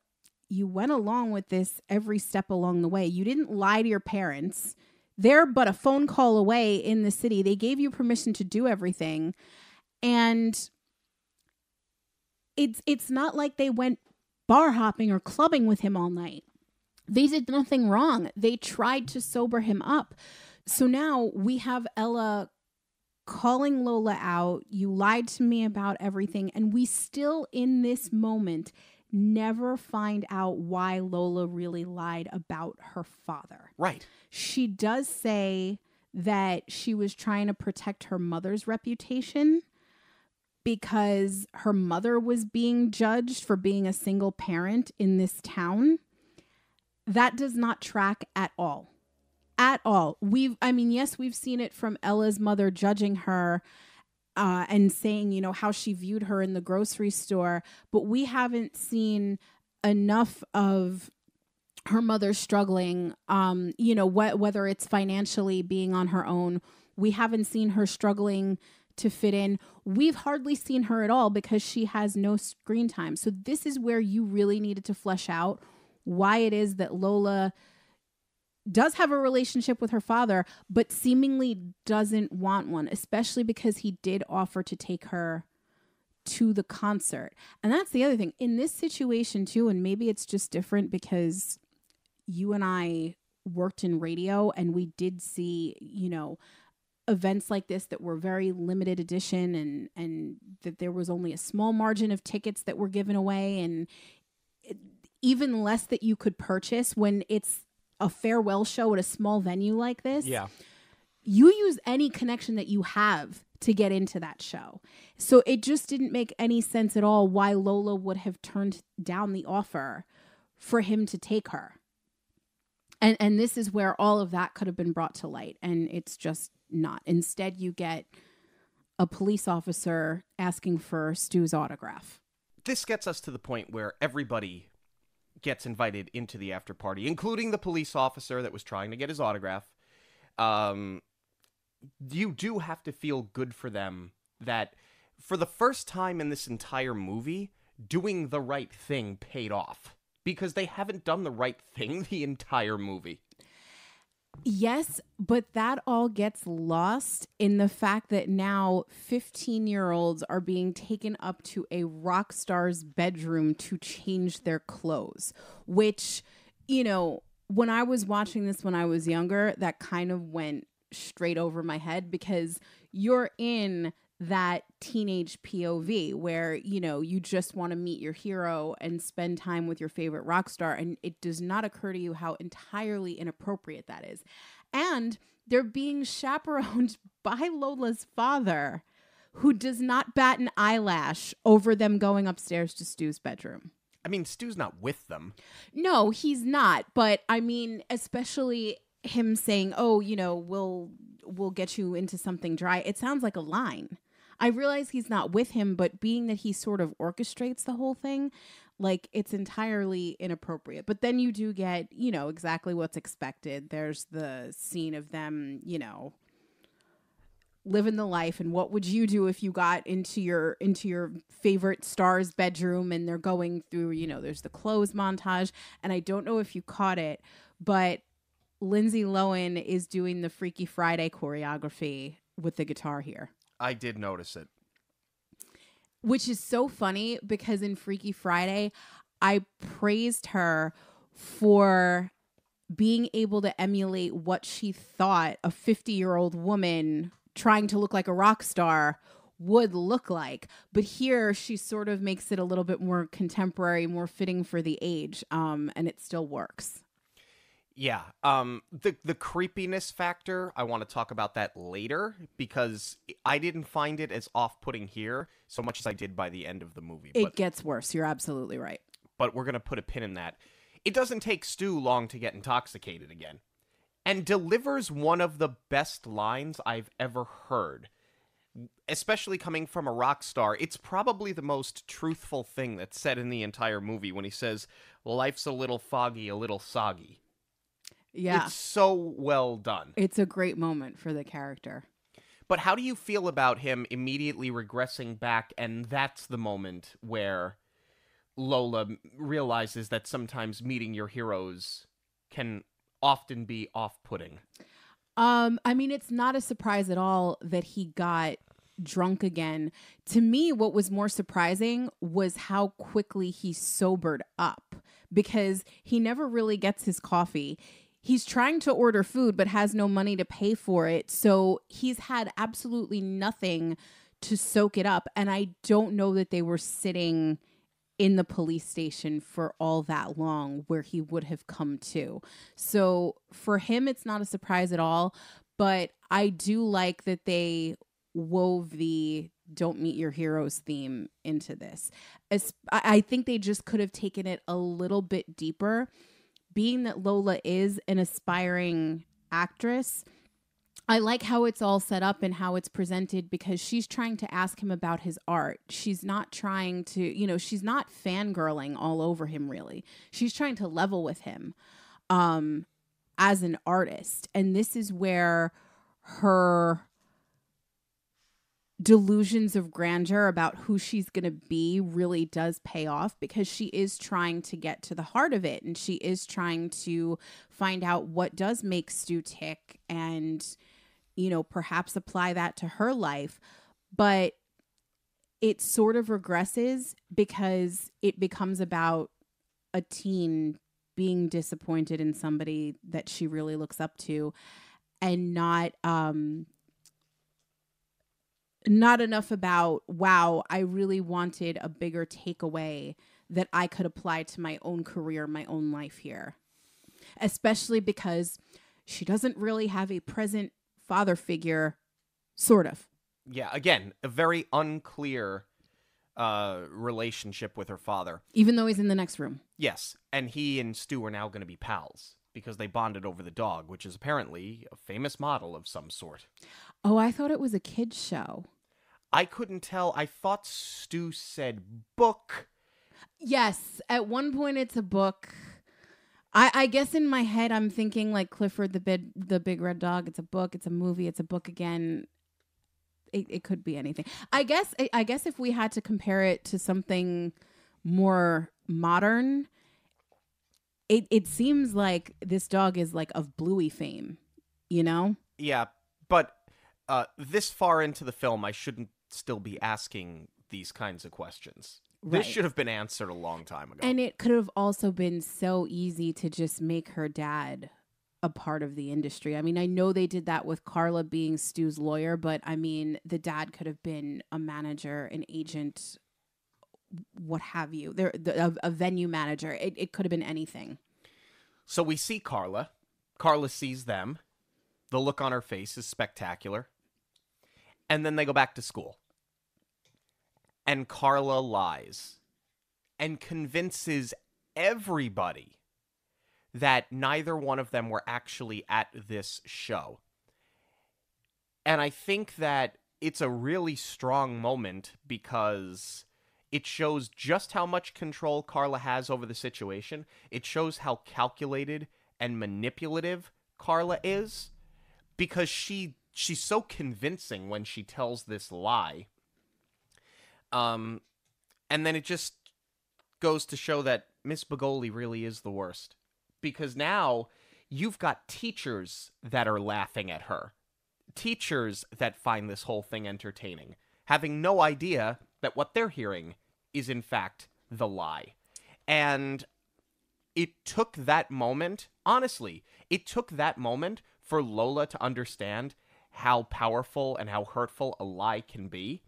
S4: you went along with this every step along the way. You didn't lie to your parents. They're but a phone call away in the city. They gave you permission to do everything. And it's not like they went bar hopping or clubbing with him all night. They did nothing wrong. They tried to sober him up. So now we have Ella calling Lola out. You lied to me about everything. And we still, in this moment, never find out why Lola really lied about her father.
S3: Right.
S4: She does say that she was trying to protect her mother's reputation because her mother was being judged for being a single parent in this town. That does not track at all. At all. Yes, we've seen it from Ella's mother judging her and saying, you know, how she viewed her in the grocery store, but we haven't seen enough of her mother struggling, whether it's financially being on her own. We haven't seen her struggling to fit in. We've hardly seen her at all because she has no screen time. So this is where you really needed to flesh out why it is that Lola does have a relationship with her father, but seemingly doesn't want one, especially because he did offer to take her to the concert. And that's the other thing. In this situation too, and maybe it's just different because you and I worked in radio and we did see, events like this that were very limited edition and that there was only a small margin of tickets that were given away and even less that you could purchase when it's a farewell show at a small venue like this.
S3: Yeah.
S4: You use any connection that you have to get into that show. So it just didn't make any sense at all why Lola would have turned down the offer for him to take her. And this is where all of that could have been brought to light. And it's just not. Instead, you get a police officer asking for Stu's autograph.
S3: This gets us to the point where everybody gets invited into the after party, including the police officer that was trying to get his autograph. You do have to feel good for them that for the first time in this entire movie, doing the right thing paid off. Because they haven't done the right thing the entire movie.
S4: Yes, but that all gets lost in the fact that now 15-year-olds are being taken up to a rock star's bedroom to change their clothes, which, when I was watching this when I was younger, that kind of went straight over my head because you're in that teenage POV where, you just want to meet your hero and spend time with your favorite rock star. And it does not occur to you how entirely inappropriate that is. And they're being chaperoned by Lola's father, who does not bat an eyelash over them going upstairs to Stu's bedroom.
S3: I mean, Stu's not with them.
S4: No, he's not. But I mean, especially him saying, oh, we'll get you into something dry. It sounds like a line. I realize he's not with him, but being that he sort of orchestrates the whole thing, it's entirely inappropriate. But then you do get, exactly what's expected. There's the scene of them, living the life. And what would you do if you got into your favorite star's bedroom and they're going through, there's the clothes montage. And I don't know if you caught it, but Lindsay Lohan is doing the Freaky Friday choreography with the guitar here.
S3: I did notice it.
S4: Which is so funny because in Freaky Friday, I praised her for being able to emulate what she thought a 50-year-old woman trying to look like a rock star would look like. But here she sort of makes it a little bit more contemporary, more fitting for the age, and it still works.
S3: Yeah. The creepiness factor, I want to talk about that later because I didn't find it as off-putting here so much as I did by the end of the movie.
S4: It gets worse. You're absolutely right.
S3: But we're going to put a pin in that. It doesn't take Stu long to get intoxicated again and delivers one of the best lines I've ever heard, especially coming from a rock star. It's probably the most truthful thing that's said in the entire movie when he says, life's a little foggy, a little soggy.
S4: Yeah.
S3: It's so well done.
S4: It's a great moment for the character.
S3: But how do you feel about him immediately regressing back, and that's the moment where Lola realizes that sometimes meeting your heroes can often be off-putting?
S4: I mean, it's not a surprise at all that he got drunk again. To me, what was more surprising was how quickly he sobered up because he never really gets his coffee. He's trying to order food, but has no money to pay for it. So he's had absolutely nothing to soak it up. And I don't know that they were sitting in the police station for all that long where he would have come to. So for him, it's not a surprise at all. But I do like that they wove the don't meet your heroes theme into this. I think they just could have taken it a little bit deeper. Being that Lola is an aspiring actress, I like how it's all set up and how it's presented because she's trying to ask him about his art. She's not trying to, she's not fangirling all over him, really. She's trying to level with him as an artist. And this is where her delusions of grandeur about who she's going to be really does pay off because she is trying to get to the heart of it and she is trying to find out what does make Stu tick and, perhaps apply that to her life. But it sort of regresses because it becomes about a teen being disappointed in somebody that she really looks up to, and not enough about, wow, I really wanted a bigger takeaway that I could apply to my own career, my own life here. Especially because she doesn't really have a present father figure, sort of.
S3: Yeah, again, a very unclear relationship with her father.
S4: Even though he's in the next room.
S3: Yes, and he and Stu are now going to be pals because they bonded over the dog, which is apparently a famous model of some sort.
S4: Oh, I thought it was a kid's show.
S3: I couldn't tell. I thought Stu said book.
S4: Yes, at one point it's a book. I guess in my head I'm thinking like Clifford the Big Red Dog. It's a book. It's a movie. It's a book again. It could be anything. I guess if we had to compare it to something more modern, it seems like this dog is like of Bluey fame, you know?
S3: Yeah, but this far into the film, I shouldn't still be asking these kinds of questions.
S4: Right.
S3: This should have been answered a long time ago.
S4: And it could have also been so easy to just make her dad a part of the industry. I mean, I know they did that with Carla being Stu's lawyer, but I mean, the dad could have been a manager, an agent, what have you. A venue manager. It could have been anything.
S3: So we see Carla. Carla sees them. The look on her face is spectacular. And then they go back to school. And Carla lies and convinces everybody that neither one of them were actually at this show. And I think that it's a really strong moment because it shows just how much control Carla has over the situation. It shows how calculated and manipulative Carla is because she's so convincing when she tells this lie. And then it just goes to show that Miss Begoli really is the worst. Because now you've got teachers that are laughing at her. Teachers that find this whole thing entertaining, having no idea that what they're hearing is in fact the lie. And it took that moment, honestly, it took that moment for Lola to understand how powerful and how hurtful a lie can be.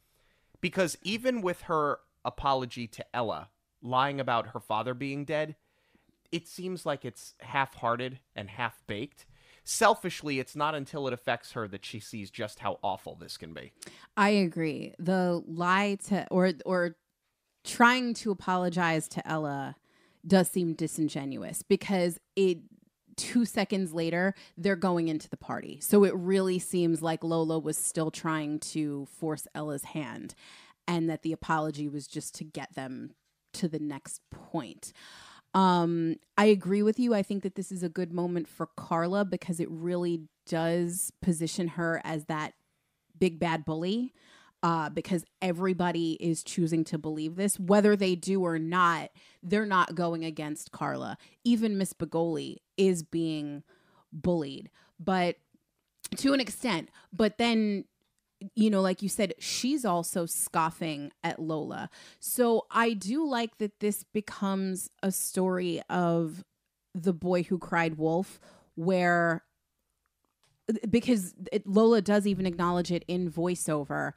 S3: Because even with her apology to Ella, lying about her father being dead, it seems like it's half-hearted and half-baked. Selfishly, it's not until it affects her that she sees just how awful this can be.
S4: I agree. The lie to or trying to apologize to Ella does seem disingenuous because 2 seconds later they're going into the party. So it really seems like Lola was still trying to force Ella's hand and that the apology was just to get them to the next point. I agree with you. I think that this is a good moment for Carla because it really does position her as that big bad bully, because everybody is choosing to believe this. Whether they do or not, they're not going against Carla. Even Miss Begoli is being bullied, but to an extent. But then, you know, like you said, she's also scoffing at Lola. So I do like that this becomes a story of the boy who cried wolf, where, because Lola does even acknowledge it in voiceover.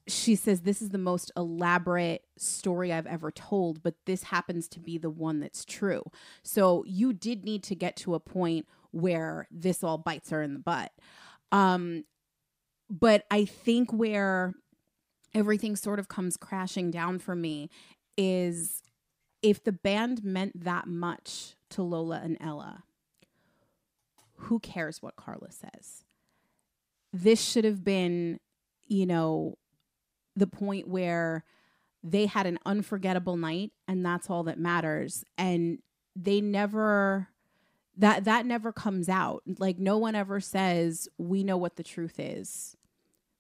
S4: She says, this is the most elaborate story I've ever told, but this happens to be the one that's true. So you did need to get to a point where this all bites her in the butt. But I think where everything sort of comes crashing down for me is if the band meant that much to Lola and Ella, who cares what Carla says? This should have been, you know, the point where they had an unforgettable night and that's all that matters. And they never, that never comes out. Like no one ever says, we know what the truth is.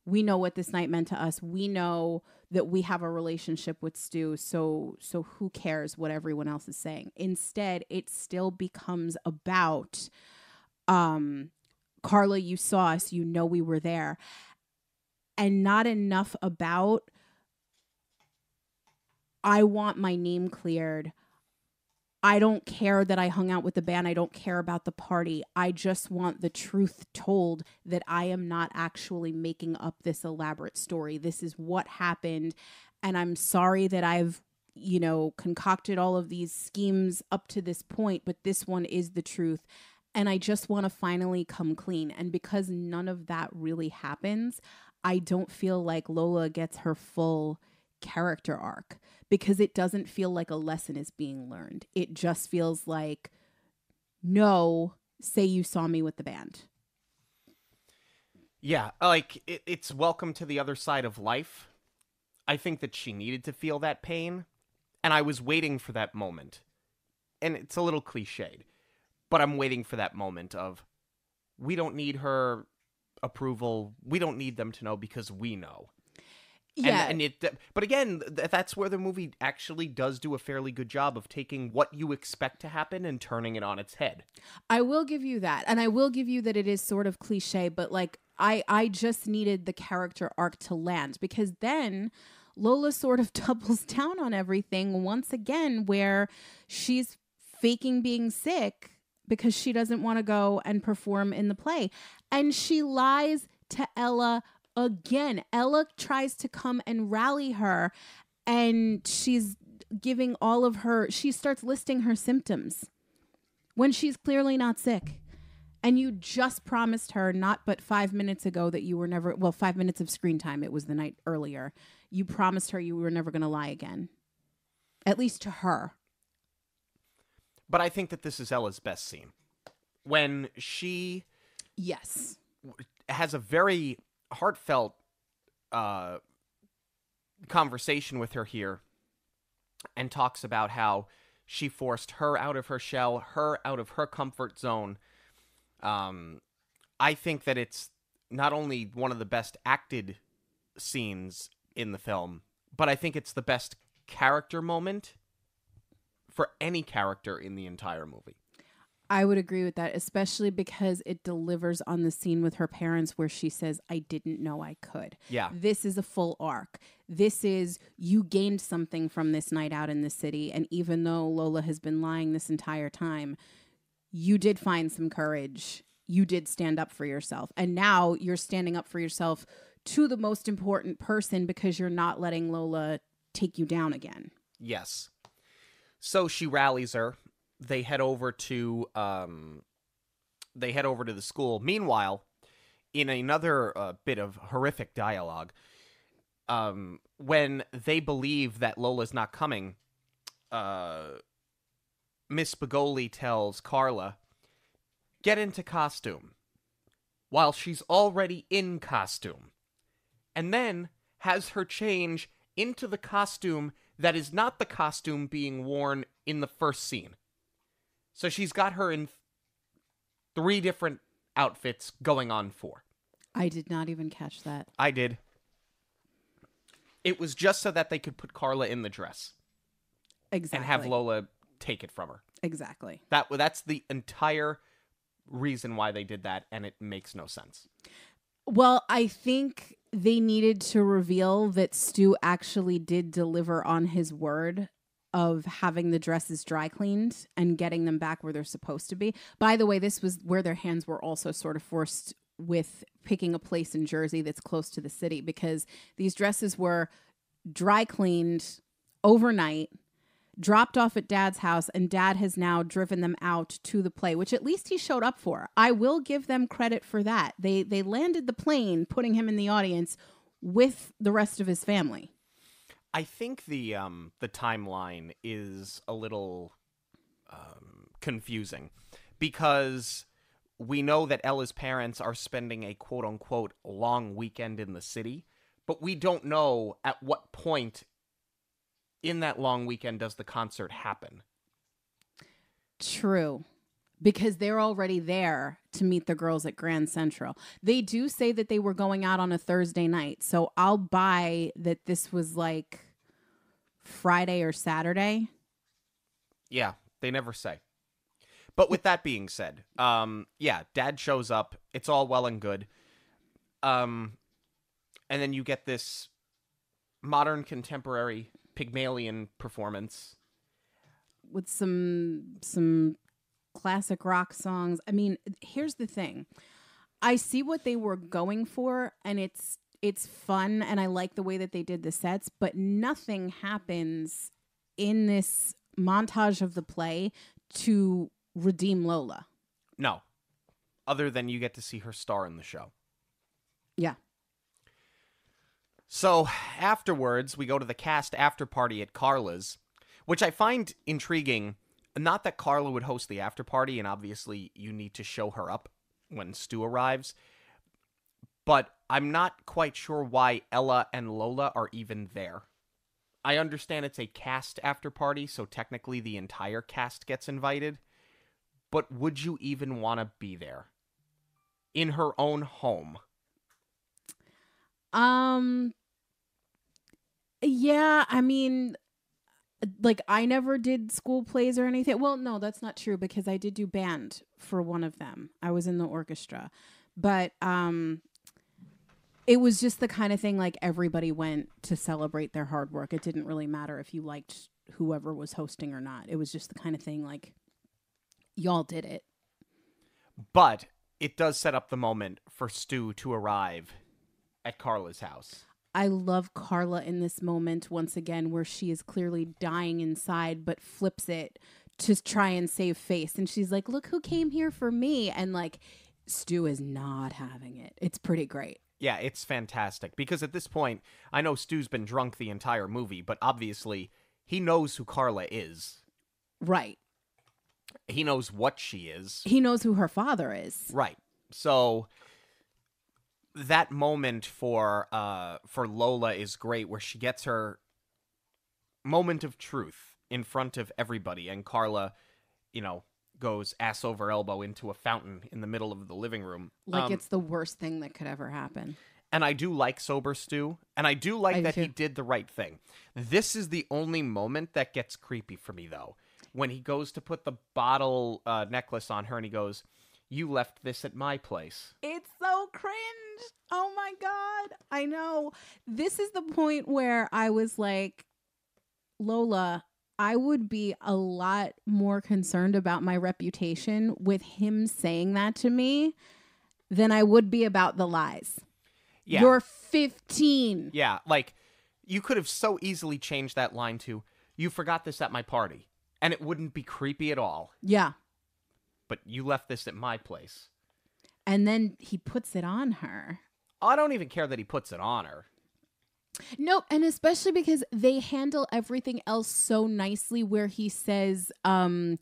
S4: We know what this night meant to us. We know that we have a relationship with Stu. So who cares what everyone else is saying? Instead, it still becomes about, Carla, you saw us, you know, we were there. and not enough about, I want my name cleared. I don't care that I hung out with the band. I don't care about the party. I just want the truth told that I am not actually making up this elaborate story. This is what happened. And I'm sorry that I've, concocted all of these schemes up to this point, but this one is the truth. And I just want to finally come clean. And because none of that really happens, I don't feel like Lola gets her full character arc, because it doesn't feel like a lesson is being learned. It just feels like, no, say you saw me with the band.
S3: Yeah, like, it's welcome to the other side of life. I think that she needed to feel that pain, and I was waiting for that moment. And it's a little cliched, but I'm waiting for that moment of, we don't need her approval. We don't need them to know because we know.
S4: Yeah.
S3: But again, that's where the movie actually does do a fairly good job of taking what you expect to happen and turning it on its head.
S4: I will give you that. And I will give you that it is sort of cliche, but like, I just needed the character arc to land, because then Lola sort of doubles down on everything once again, where she's faking being sick because she doesn't want to go and perform in the play. And she lies to Ella again. Ella tries to come and rally her, and she's giving she starts listing her symptoms when she's clearly not sick. And you just promised her not but 5 minutes ago that you were never, 5 minutes of screen time, it was the night earlier, you promised her you were never going to lie again. At least to her.
S3: But I think that this is Ella's best scene. When she
S4: Yes.
S3: has a very heartfelt conversation with her here, and talks about how she forced her out of her shell, her out of her comfort zone. I think that it's not only one of the best acted scenes in the film, but I think it's the best character moment for any character in the entire movie.
S4: I would agree with that, especially because it delivers on the scene with her parents where she says, I didn't know I could.
S3: Yeah.
S4: This is a full arc. This is, you gained something from this night out in the city. And even though Lola has been lying this entire time, you did find some courage. You did stand up for yourself. And now you're standing up for yourself to the most important person, because you're not letting Lola take you down again.
S3: Yes. So she rallies her. They head over to the school. Meanwhile, in another bit of horrific dialogue, when they believe that Lola's not coming, Miss Begoli tells Carla, get into costume, while she's already in costume, and then has her change into the costume that is not the costume being worn in the first scene. So she's got her in 3 different outfits going on 4.
S4: I did not even catch that.
S3: I did. It was just so that they could put Carla in the dress.
S4: Exactly.
S3: And have Lola take it from her.
S4: Exactly.
S3: That's the entire reason why they did that, and it makes no sense.
S4: Well, I think they needed to reveal that Stu actually did deliver on his word of having the dresses dry cleaned and getting them back where they're supposed to be. By the way, this was where their hands were also sort of forced with picking a place in Jersey that's close to the city, because these dresses were dry cleaned overnight, dropped off at Dad's house, and Dad has now driven them out to the play, which at least he showed up for. I will give them credit for that. They landed the plane, putting him in the audience with the rest of his family.
S3: I think the timeline is a little confusing, because we know that Ella's parents are spending a quote-unquote long weekend in the city, but we don't know at what point in that long weekend does the concert happen.
S4: True. Because they're already there to meet the girls at Grand Central. They do say that they were going out on a Thursday night, so I'll buy that this was like Friday or Saturday.
S3: Yeah, they never say. But with that being said, Dad shows up. It's all well and good. And then you get this modern contemporary performance
S4: with some classic rock songs. I mean, here's the thing. I see what they were going for, and it's fun, and I like the way that they did the sets, but nothing happens in this montage of the play to redeem Lola.
S3: No. Other than you get to see her star in the show.
S4: Yeah.
S3: So afterwards, we go to the cast after party at Carla's, which I find intriguing. Not that Carla would host the after party, and obviously you need to show her up when Stu arrives, but I'm not quite sure why Ella and Lola are even there. I understand it's a cast after party, so technically the entire cast gets invited, but would you even want to be there? In her own home?
S4: Yeah, I mean, like, I never did school plays or anything. Well, no, that's not true, because I did do band for one of them. I was in the orchestra. But it was just the kind of thing, like, everybody went to celebrate their hard work. It didn't really matter if you liked whoever was hosting or not. It was just the kind of thing, like, y'all did it.
S3: But it does set up the moment for Stu to arrive at Carla's house.
S4: I love Carla in this moment, once again, where she is clearly dying inside, but flips it to try and save face. And she's like, look who came here for me. And, like, Stu is not having it. It's pretty great.
S3: Yeah, it's fantastic. Because at this point, I know Stu's been drunk the entire movie, but obviously he knows who Carla is.
S4: Right.
S3: He knows what she is.
S4: He knows who her father is.
S3: Right. So that moment for Lola is great, where she gets her moment of truth in front of everybody, and Carla, goes ass over elbow into a fountain in the middle of the living room.
S4: Like it's the worst thing that could ever happen.
S3: And I do like sober Stu, and I do like that
S4: too.
S3: he did the right thing. This is the only moment that gets creepy for me, though. When he goes to put the bottle necklace on her, and he goes, "You left this at my place."
S4: It's so cringe. Oh my God. I know. This is the point where I was like, Lola, I would be a lot more concerned about my reputation with him saying that to me than I would be about the lies.
S3: Yeah.
S4: You're 15.
S3: Yeah, like, you could have so easily changed that line to, "You forgot this at my party," and it wouldn't be creepy at all.
S4: Yeah.
S3: But you left this at my place.
S4: And then he puts it on her.
S3: I don't even care that he puts it on her.
S4: No, and especially because they handle everything else so nicely, where he says, a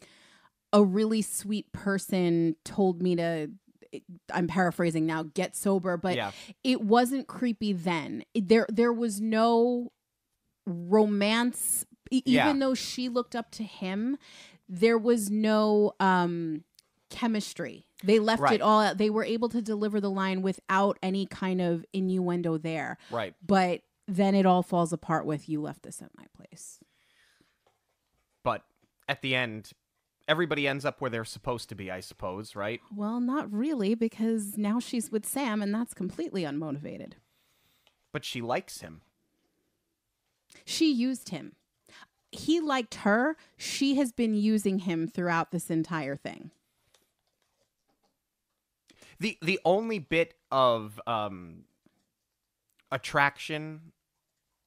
S4: really sweet person told me to, I'm paraphrasing now, get sober, but
S3: Yeah.
S4: It wasn't creepy then. There was no romance, even though she looked up to him, there was no chemistry. They left it all out. They were able to deliver the line without any kind of innuendo there.
S3: Right.
S4: But then it all falls apart with, "You left this at my place."
S3: But at the end, everybody ends up where they're supposed to be, I suppose, right?
S4: Well, not really, because now she's with Sam, and that's completely unmotivated.
S3: But she likes him.
S4: She used him. He liked her. She has been using him throughout this entire thing.
S3: The only bit of attraction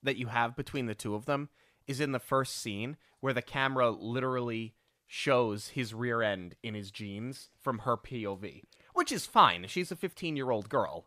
S3: that you have between the two of them is in the first scene, where the camera literally shows his rear end in his jeans from her POV, which is fine. She's a 15-year-old girl.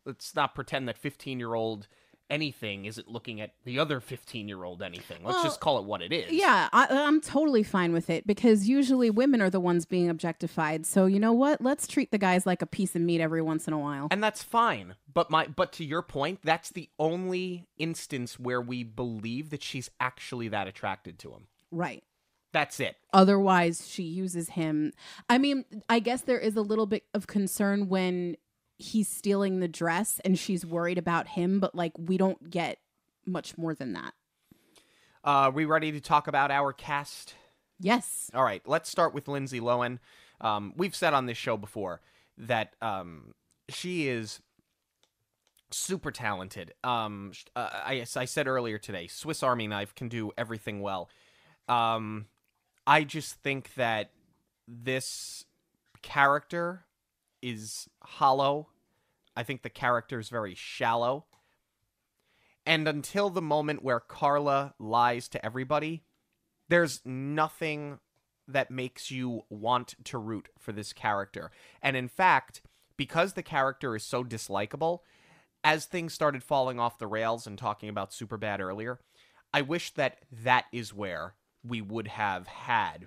S3: Let's not pretend that 15-year-old anything isn't looking at the other 15-year-old anything. Let's just call it what it is.
S4: Yeah, I'm totally fine with it, because usually women are the ones being objectified. So you know what? Let's treat the guys like a piece of meat every once in a while.
S3: And that's fine. But to your point, that's the only instance where we believe that she's actually that attracted to him.
S4: Right.
S3: That's it.
S4: Otherwise, she uses him. I mean, I guess there is a little bit of concern when he's stealing the dress and she's worried about him, but like, we don't get much more than that.
S3: We ready to talk about our cast?
S4: Yes.
S3: All right, let's start with Lindsay Lohan. We've said on this show before that she is super talented. I said earlier today, Swiss Army knife can do everything well. I just think that this character is hollow. I think the character is very shallow. And until the moment where Carla lies to everybody, there's nothing that makes you want to root for this character. And in fact, because the character is so dislikable, as things started falling off the rails and talking about Superbad earlier, I wish that that is where we would have had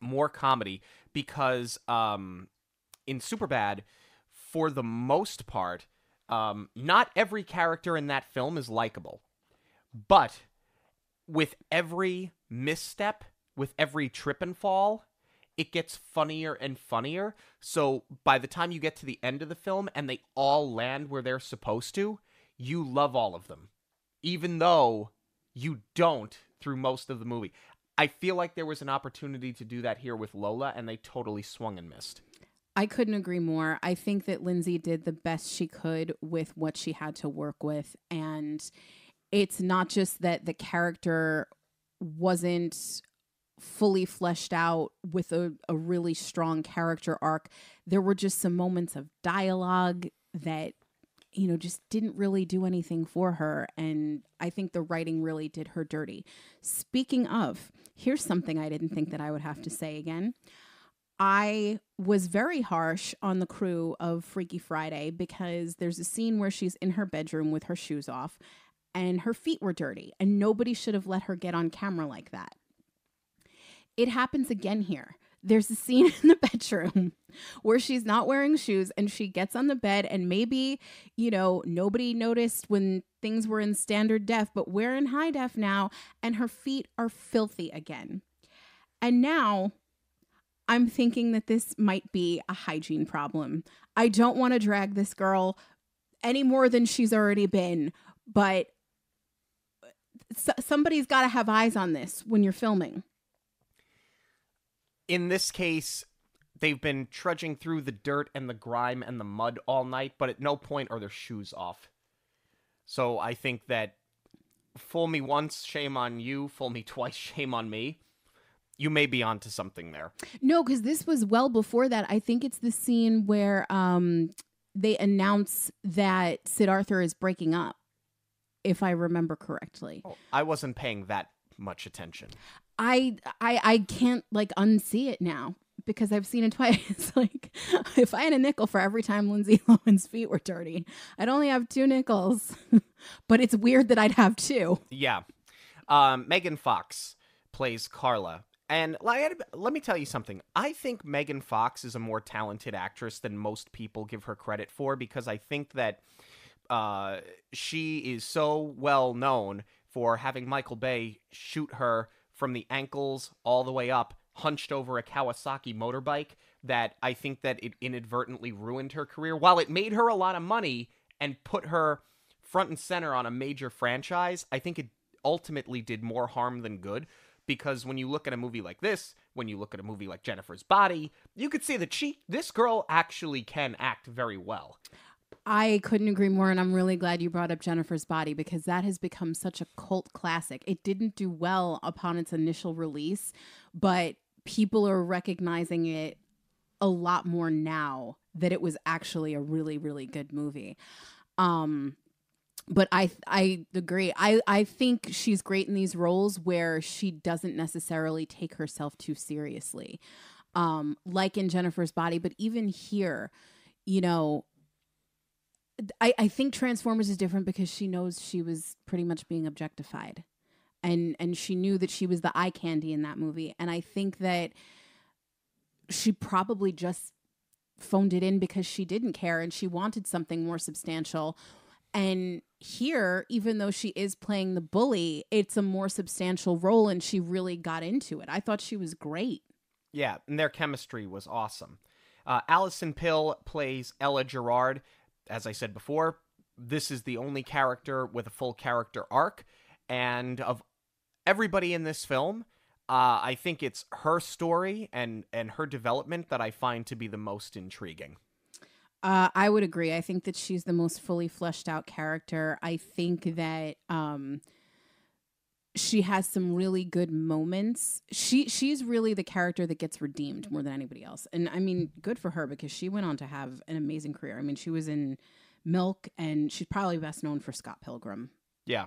S3: more comedy, because in Superbad, for the most part, not every character in that film is likable. But with every misstep, with every trip and fall, it gets funnier and funnier. So by the time you get to the end of the film and they all land where they're supposed to, you love all of them, even though you don't through most of the movie. I feel like there was an opportunity to do that here with Lola, and they totally swung and missed.
S4: I couldn't agree more. I think that Lindsay did the best she could with what she had to work with. And it's not just that the character wasn't fully fleshed out with a really strong character arc. There were just some moments of dialogue that, you know, just didn't really do anything for her. And I think the writing really did her dirty. Speaking of, here's something I didn't think that I would have to say again. I was very harsh on the crew of Freaky Friday because there's a scene where she's in her bedroom with her shoes off and her feet were dirty, and nobody should have let her get on camera like that. It happens again here. There's a scene in the bedroom where she's not wearing shoes and she gets on the bed, and maybe, you know, nobody noticed when things were in standard def, but we're in high def now, and her feet are filthy again. And now I'm thinking that this might be a hygiene problem. I don't want to drag this girl any more than she's already been, but somebody's got to have eyes on this when you're filming.
S3: In this case, they've been trudging through the dirt and the grime and the mud all night, but at no point are their shoes off. So I think that fool me once, shame on you. Fool me twice, shame on me. You may be onto something there.
S4: No, because this was well before that. I think it's the scene where they announce that Sid Arthur is breaking up, if I remember correctly.
S3: Oh, I wasn't paying that much attention.
S4: I can't like unsee it now because I've seen it twice. Like, if I had a nickel for every time Lindsay Lohan's feet were dirty, I'd only have 2 nickels. But it's weird that I'd have 2.
S3: Yeah. Megan Fox plays Carla. And let me tell you something. I think Megan Fox is a more talented actress than most people give her credit for, because I think that she is so well known for having Michael Bay shoot her from the ankles all the way up, hunched over a Kawasaki motorbike, that I think that it inadvertently ruined her career. While it made her a lot of money and put her front and center on a major franchise, I think it ultimately did more harm than good. Because when you look at a movie like this, when you look at a movie like Jennifer's Body, you could see that this girl actually can act very well.
S4: I couldn't agree more, and I'm really glad you brought up Jennifer's Body, because that has become such a cult classic. It didn't do well upon its initial release, but people are recognizing it a lot more now that it was actually a really, really good movie. But I agree. I think she's great in these roles where she doesn't necessarily take herself too seriously, like in Jennifer's Body. But even here, you know, I think Transformers is different because she knows she was pretty much being objectified, and she knew that she was the eye candy in that movie. And I think that she probably just phoned it in because she didn't care and she wanted something more substantial. And here, even though she is playing the bully, it's a more substantial role, and she really got into it. I thought she was great.
S3: Yeah, and their chemistry was awesome. Allison Pill plays Ella Gerard. As I said before, this is the only character with a full character arc. And of everybody in this film, I think it's her story and her development that I find to be the most intriguing.
S4: I would agree. I think that she's the most fully fleshed out character. I think that she has some really good moments. She's really the character that gets redeemed more than anybody else. And I mean, good for her because she went on to have an amazing career. I mean, she was in Milk, and she's probably best known for Scott Pilgrim.
S3: Yeah.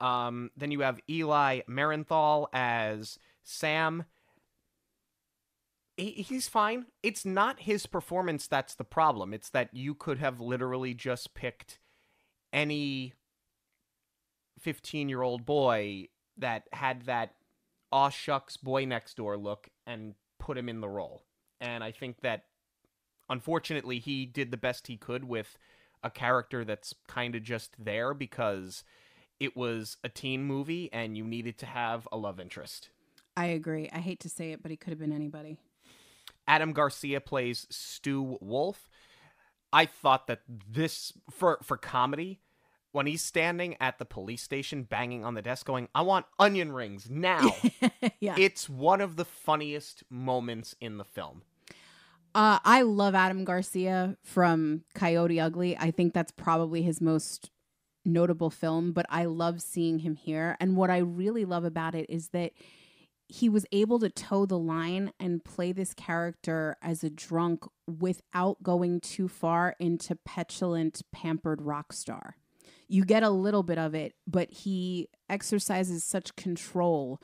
S3: Then you have Eli Marienthal as Sam. He's fine. It's not his performance that's the problem. It's that you could have literally just picked any 15-year-old boy that had that aw shucks boy next door look and put him in the role. And I think that, unfortunately, he did the best he could with a character that's kind of just there because it was a teen movie and you needed to have a love interest.
S4: I agree. I hate to say it, but he could have been anybody.
S3: Adam Garcia plays Stu Wolf. I thought that this, for comedy, when he's standing at the police station banging on the desk going, I want onion rings now.
S4: Yeah.
S3: It's one of the funniest moments in the film.
S4: I love Adam Garcia from Coyote Ugly. I think that's probably his most notable film, but I love seeing him here. And what I really love about it is that he was able to toe the line and play this character as a drunk without going too far into petulant, pampered rock star. You get a little bit of it, but he exercises such control.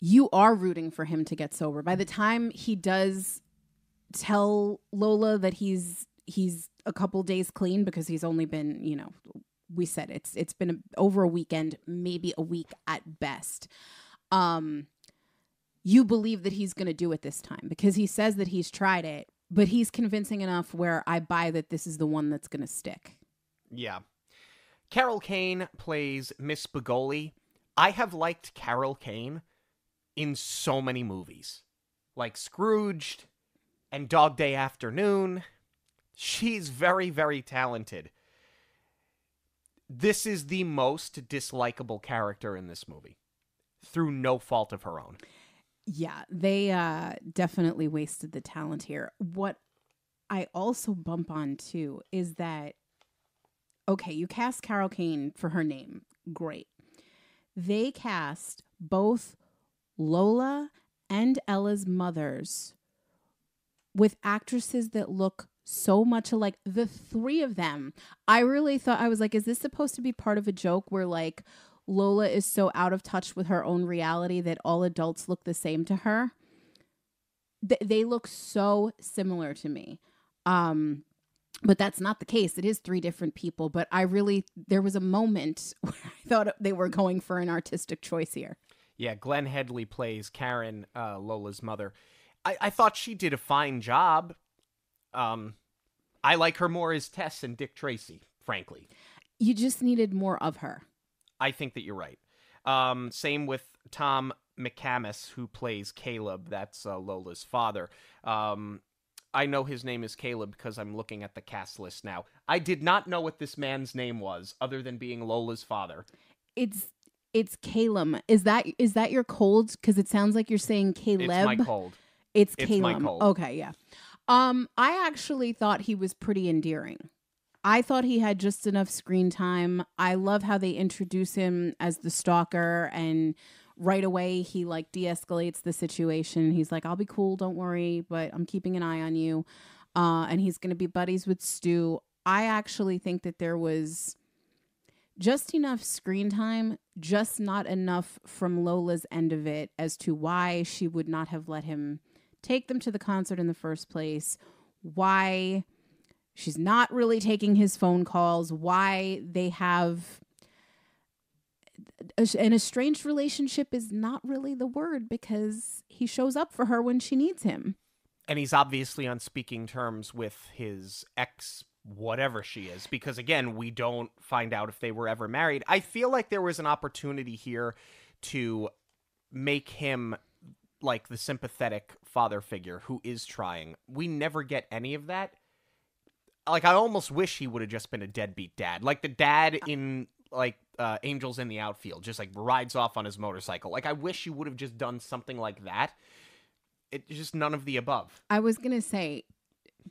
S4: You are rooting for him to get sober. By the time he does tell Lola that he's a couple days clean, because he's only been, we said it's been over a weekend, maybe a week at best. You believe that he's going to do it this time because he says that he's tried it, but he's convincing enough where I buy that this is the one that's going to stick.
S3: Yeah. Carol Kane plays Miss Begoli. I have liked Carol Kane in so many movies, like Scrooged and Dog Day Afternoon. She's very, very talented. This is the most dislikable character in this movie, through no fault of her own.
S4: Yeah, they definitely wasted the talent here. What I also bump on, too, is that, okay, you cast Carol Kane for her name. Great. They cast both Lola and Ella's mothers with actresses that look so much alike. The three of them. I really thought, I was like, is this supposed to be part of a joke where like Lola is so out of touch with her own reality that all adults look the same to her? They look so similar to me. But that's not the case. It is three different people. But there was a moment where I thought they were going for an artistic choice here.
S3: Yeah, Glenn Headley plays Karen, Lola's mother. I thought she did a fine job. I like her more as Tess and Dick Tracy, frankly.
S4: You just needed more of her.
S3: I think that you're right. Same with Tom McCamus, who plays Caleb. That's Lola's father. I know his name is Caleb because I'm looking at the cast list now. I did not know what this man's name was, other than being Lola's father.
S4: It's Caleb. Is that your cold? Because it sounds like you're saying Caleb.
S3: It's my cold.
S4: It's Caleb.
S3: My cold.
S4: Okay, yeah. I actually thought he was pretty endearing. I thought he had just enough screen time. I love how they introduce him as the stalker, and right away he like de-escalates the situation. He's like, I'll be cool, don't worry, but I'm keeping an eye on you. And he's going to be buddies with Stu. I actually think that there was just enough screen time, just not enough from Lola's end of it as to why she would not have let him take them to the concert in the first place, why she's not really taking his phone calls, why they have an estranged relationship is not really the word, because he shows up for her when she needs him.
S3: And he's obviously on speaking terms with his ex, whatever she is, because again, we don't find out if they were ever married. I feel like there was an opportunity here to make him like the sympathetic father figure who is trying. We never get any of that. Like, I almost wish he would have just been a deadbeat dad. Like the dad in like Angels in the Outfield, just like rides off on his motorcycle. Like, I wish you would have just done something like that. It's just none of the above.
S4: I was going to say,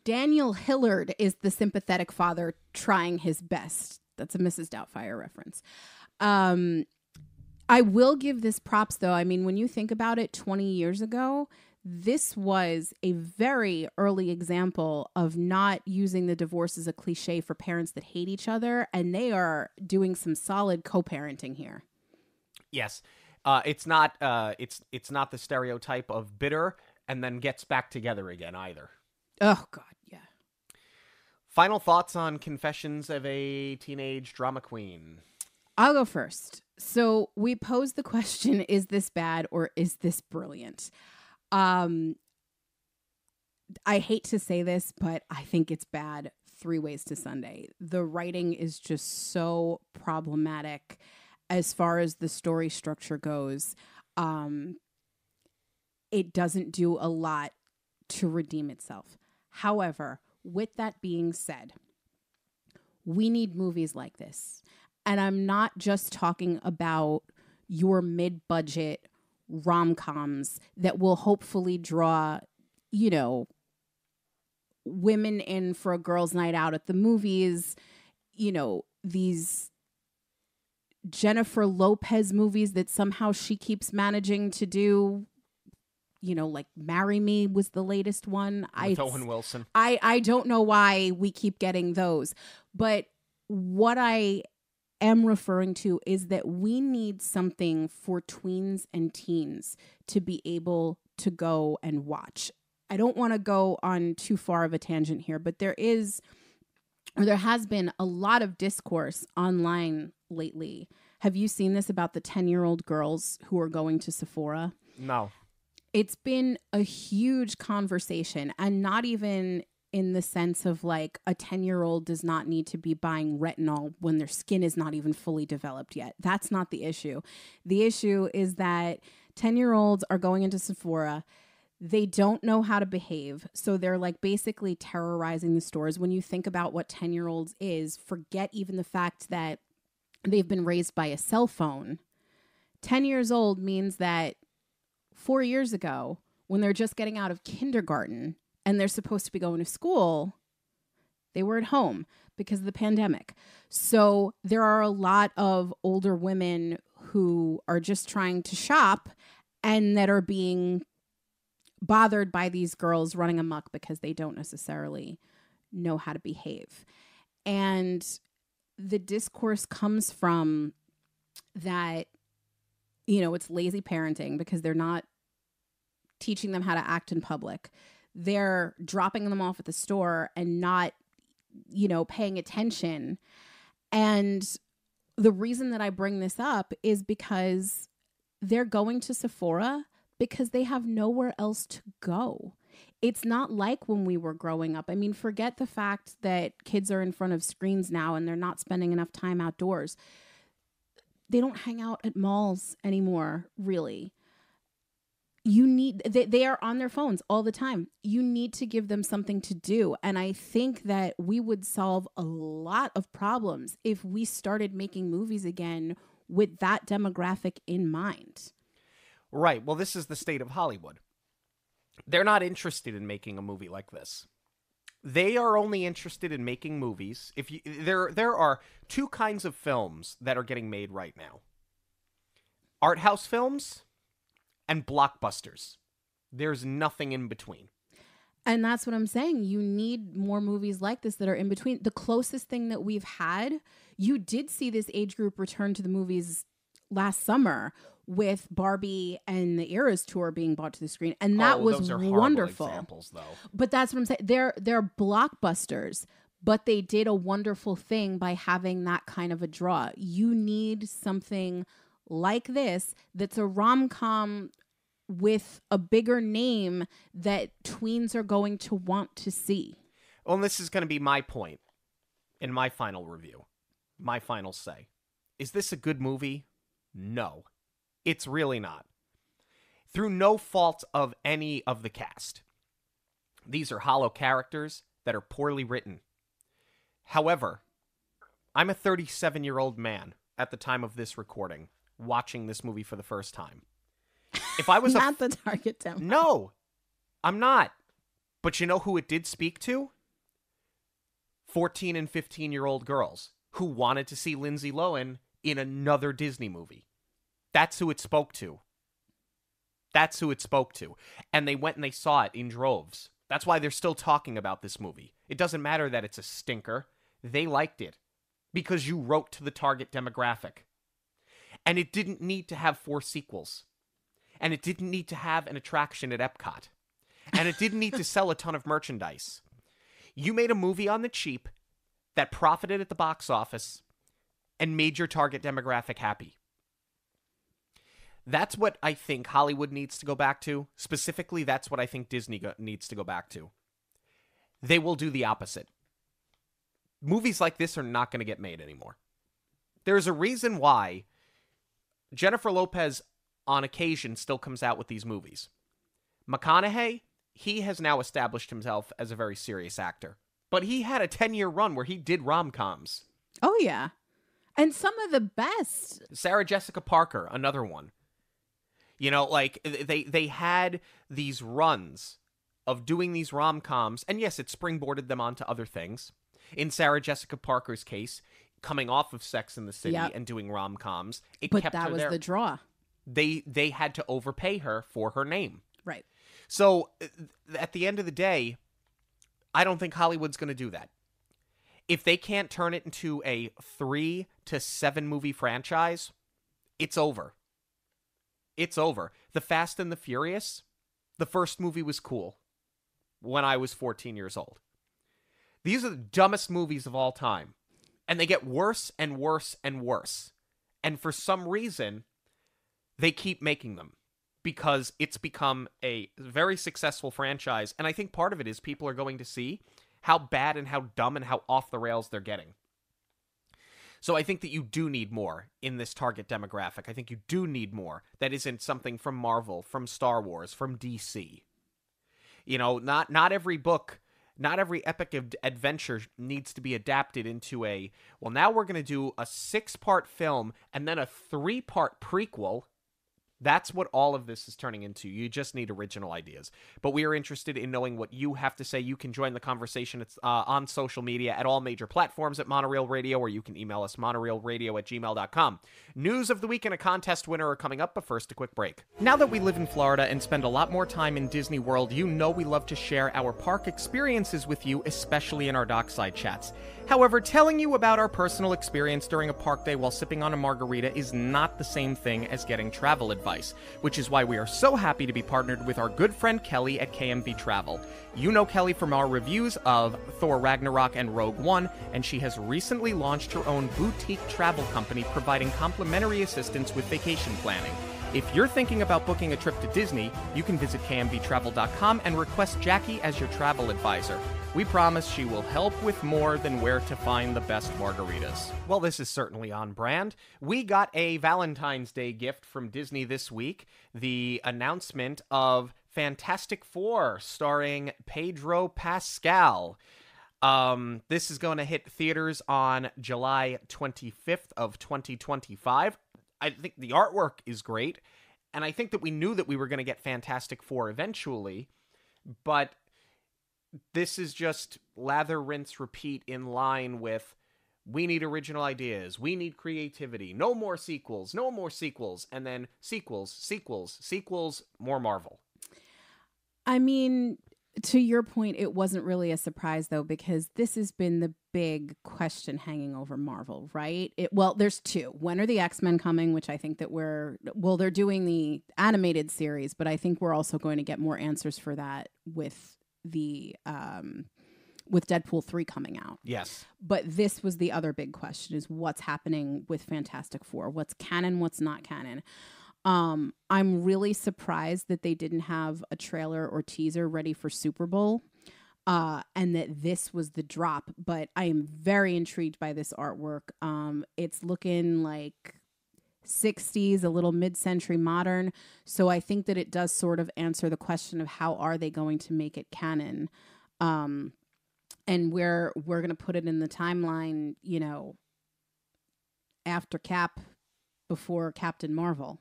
S4: Daniel Hillard is the sympathetic father trying his best. That's a Mrs. Doubtfire reference. I will give this props, though. I mean, when you think about it, 20 years ago, this was a very early example of not using the divorce as a cliche for parents that hate each other, and they are doing some solid co-parenting here.
S3: Yes. It's not it's not the stereotype of bitter and then gets back together again either.
S4: Oh, God, yeah.
S3: Final thoughts on Confessions of a Teenage Drama Queen.
S4: I'll go first. So we posed the question, is this bad or is this brilliant? I hate to say this, but I think it's bad 3 ways to Sunday. The writing is just so problematic as far as the story structure goes. It doesn't do a lot to redeem itself. However, with that being said, we need movies like this. And I'm not just talking about your mid-budget rom-coms that will hopefully draw, you know, women in for a girls' night out at the movies, you know, these Jennifer Lopez movies that somehow she keeps managing to do. You know, like Marry Me was the latest one.
S3: With Owen Wilson.
S4: I don't know why we keep getting those. But what I am referring to is that we need something for tweens and teens to be able to go and watch. I don't want to go on too far of a tangent here, but there has been a lot of discourse online lately. Have you seen this about the 10-year-old girls who are going to Sephora?
S3: No.
S4: It's been a huge conversation, and not even in the sense of like a 10-year-old does not need to be buying retinol when their skin is not even fully developed yet. That's not the issue. The issue is that 10-year-olds are going into Sephora. They don't know how to behave. So they're like basically terrorizing the stores. When you think about what 10-year-olds is, forget even the fact that they've been raised by a cell phone. 10 years old means that 4 years ago, when they're just getting out of kindergarten and they're supposed to be going to school, they were at home because of the pandemic. So there are a lot of older women who are just trying to shop and that are being bothered by these girls running amok because they don't necessarily know how to behave. And the discourse comes from that, you know, it's lazy parenting because they're not teaching them how to act in public. They're dropping them off at the store and not, you know, paying attention. And the reason that I bring this up is because they're going to Sephora because they have nowhere else to go. It's not like when we were growing up. I mean, forget the fact that kids are in front of screens now and they're not spending enough time outdoors. They don't hang out at malls anymore, really. They are on their phones all the time. You need to give them something to do. And I think that we would solve a lot of problems if we started making movies again with that demographic in mind.
S3: Right. Well, this is the state of Hollywood. They're not interested in making a movie like this. They are only interested in making movies. There are two kinds of films that are getting made right now. Art house films and blockbusters. There's nothing in between.
S4: And that's what I'm saying. You need more movies like this that are in between. The closest thing that we've had, you did see this age group return to the movies last summer with Barbie and the Eras Tour being brought to the screen. And that was
S3: those are
S4: wonderful.
S3: Examples, though.
S4: But that's what I'm saying. They're blockbusters, but they did a wonderful thing by having that kind of a draw. You need something like this that's a rom-com with a bigger name that tweens are going to want to see.
S3: Well, and this is going to be my point in my final review. My final say. Is this a good movie? No. It's really not. Through no fault of any of the cast. These are hollow characters that are poorly written. However, I'm a 37-year-old man at the time of this recording, watching this movie for the first time. If I was
S4: not the target demo.
S3: No, I'm not. But you know who it did speak to? 14 and 15-year-old girls who wanted to see Lindsay Lohan in another Disney movie. That's who it spoke to. That's who it spoke to. And they went and they saw it in droves. That's why they're still talking about this movie. It doesn't matter that it's a stinker. They liked it because you wrote to the target demographic. And it didn't need to have 4 sequels. And it didn't need to have an attraction at Epcot. And it didn't need to sell a ton of merchandise. You made a movie on the cheap that profited at the box office and made your target demographic happy. That's what I think Hollywood needs to go back to. Specifically, that's what I think Disney needs to go back to. They will do the opposite. Movies like this are not going to get made anymore. There's a reason why Jennifer Lopez, on occasion, still comes out with these movies. McConaughey, he has now established himself as a very serious actor. But he had a 10-year run where he did rom-coms.
S4: Oh, yeah. And some of the best.
S3: Sarah Jessica Parker, another one. You know, like, they had these runs of doing these rom-coms, and yes, it springboarded them onto other things. In Sarah Jessica Parker's case, coming off of Sex and the City and doing rom-coms, it kept her there. But that was
S4: the draw.
S3: They had to overpay her for her name.
S4: Right.
S3: So, at the end of the day, I don't think Hollywood's going to do that. If they can't turn it into a 3 to 7 movie franchise, it's over. It's over. The Fast and the Furious, the first movie was cool when I was 14 years old. These are the dumbest movies of all time. And they get worse and worse and worse. And for some reason, they keep making them because it's become a very successful franchise. And I think part of it is people are going to see how bad and how dumb and how off the rails they're getting. So I think that you do need more in this target demographic. I think you do need more that isn't something from Marvel, from Star Wars, from DC. You know, not every book, not every epic adventure needs to be adapted into a, well, now we're going to do a 6-part film and then a 3-part prequel. That's what all of this is turning into. You just need original ideas. But we are interested in knowing what you have to say. You can join the conversation. It's on social media at all major platforms at Monoreel Radio, or you can email us monoreelradio@gmail.com. News of the week and a contest winner are coming up, but first a quick break. Now that we live in Florida and spend a lot more time in Disney World, you know we love to share our park experiences with you, especially in our dockside chats. However, telling you about our personal experience during a park day while sipping on a margarita is not the same thing as getting travel advice, which is why we are so happy to be partnered with our good friend Kelly at KMV Travel. You know Kelly from our reviews of Thor Ragnarok and Rogue One, and she has recently launched her own boutique travel company providing complimentary assistance with vacation planning. If you're thinking about booking a trip to Disney, you can visit kmvtravel.com and request Jackie as your travel advisor. We promise she will help with more than where to find the best margaritas. Well, this is certainly on brand. We got a Valentine's Day gift from Disney this week. The announcement of Fantastic Four starring Pedro Pascal. This is going to hit theaters on July 25th of 2025. I think the artwork is great, and I think that we knew that we were going to get Fantastic Four eventually, but this is just lather, rinse, repeat in line with, we need original ideas, we need creativity, no more sequels, and then sequels, more Marvel.
S4: I mean, to your point, it wasn't really a surprise, though, because this has been the big question hanging over Marvel, right? Well, there's 2. When are the X-Men coming? Which I think that they're doing the animated series, but I think we're also going to get more answers for that with the with Deadpool 3 coming out.
S3: Yes.
S4: But this was the other big question, is what's happening with Fantastic Four? What's canon? What's not canon? I'm really surprised that they didn't have a trailer or teaser ready for Super Bowl, and that this was the drop. But I am very intrigued by this artwork. It's looking like 60s, a little mid-century modern. So I think that it does sort of answer the question of how are they going to make it canon, and we're going to put it in the timeline, you know, after Cap, before Captain Marvel.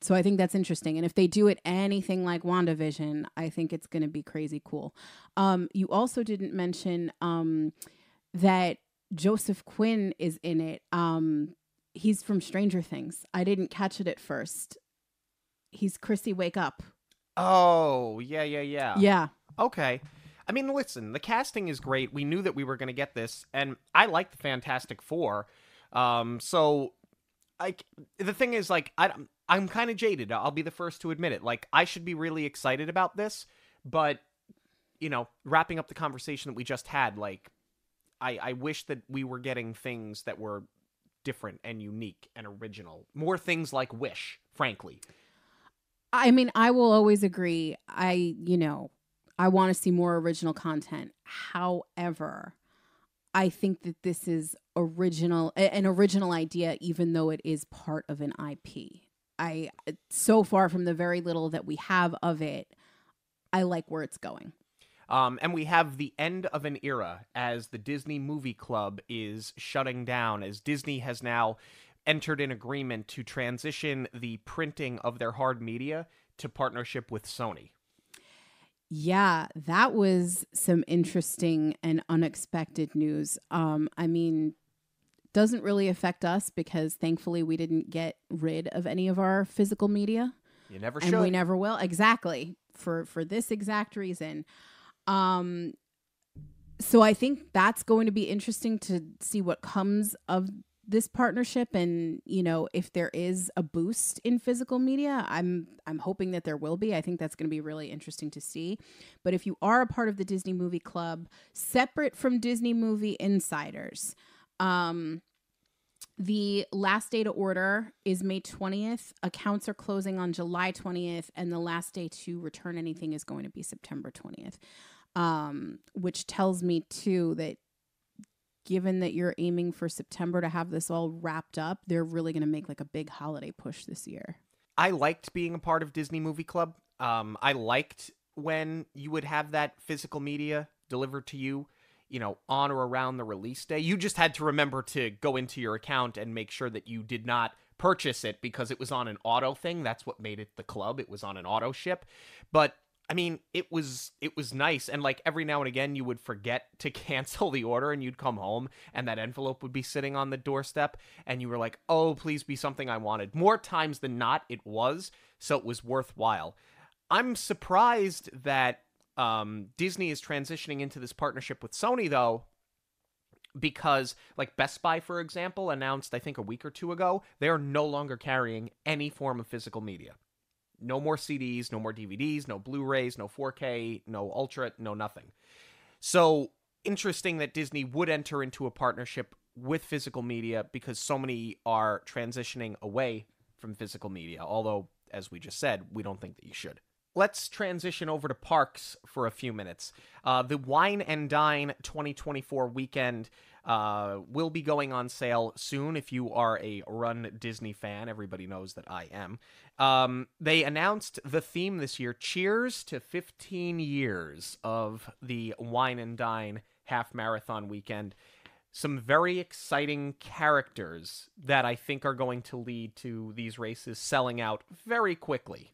S4: So I think that's interesting. And if they do it anything like WandaVision, I think it's going to be crazy cool. You also didn't mention that Joseph Quinn is in it. He's from Stranger Things. I didn't catch it at first. He's Chrissy Wake Up.
S3: Oh, yeah.
S4: Yeah.
S3: Okay. I mean, listen, the casting is great. We knew that we were going to get this, and I like the Fantastic Four. So, like, the thing is, like, I'm kind of jaded. I'll be the first to admit it. Like, I should be really excited about this, but, you know, wrapping up the conversation that we just had, like, I wish that we were getting things that were different and unique and original. More things like Wish, frankly.
S4: I mean, I will always agree. I want to see more original content. However, I think that this is an original idea, even though it is part of an IP. So far from the very little that we have of it, I like where it's going.
S3: And we have the end of an era as the Disney Movie Club is shutting down, as Disney has now entered an agreement to transition the printing of their hard media to partnership with Sony.
S4: Yeah, that was some interesting and unexpected news. I mean, doesn't really affect us because thankfully we didn't get rid of any of our physical media.
S3: You never
S4: and
S3: should.
S4: We never will. Exactly. For this exact reason. So I think that's going to be interesting to see what comes of this partnership, and if there is a boost in physical media, I'm hoping that there will be. I think that's going to be really interesting to see. But if you are a part of the Disney Movie Club, separate from Disney Movie Insiders, the last day to order is May 20th. Accounts are closing on July 20th, and the last day to return anything is going to be September 20th. Which tells me too that given that you're aiming for September to have this all wrapped up, they're really going to make like a big holiday push this year.
S3: I liked being a part of Disney Movie Club. I liked when you would have that physical media delivered to you, on or around the release day. You just had to remember to go into your account and make sure that you did not purchase it because it was on an auto thing. That's what made it the club. It was on an auto ship. But I mean, it was nice, and like every now and again you would forget to cancel the order and you'd come home and that envelope would be sitting on the doorstep and you were like, oh, please be something I wanted. More times than not it was, so it was worthwhile. I'm surprised that Disney is transitioning into this partnership with Sony though, because like Best Buy, for example, announced I think a week or two ago, they are no longer carrying any form of physical media. No more CDs, no more DVDs, no Blu-rays, no 4K, no Ultra, no nothing. So interesting that Disney would enter into a partnership with physical media because so many are transitioning away from physical media. Although, as we just said, we don't think that you should. Let's transition over to parks for a few minutes. The Wine and Dine 2024 weekend will be going on sale soon if you are a Run Disney fan. Everybody knows that I am. They announced the theme this year, Cheers to 15 years of the Wine and Dine half marathon weekend. Some very exciting characters that I think are going to lead to these races selling out very quickly.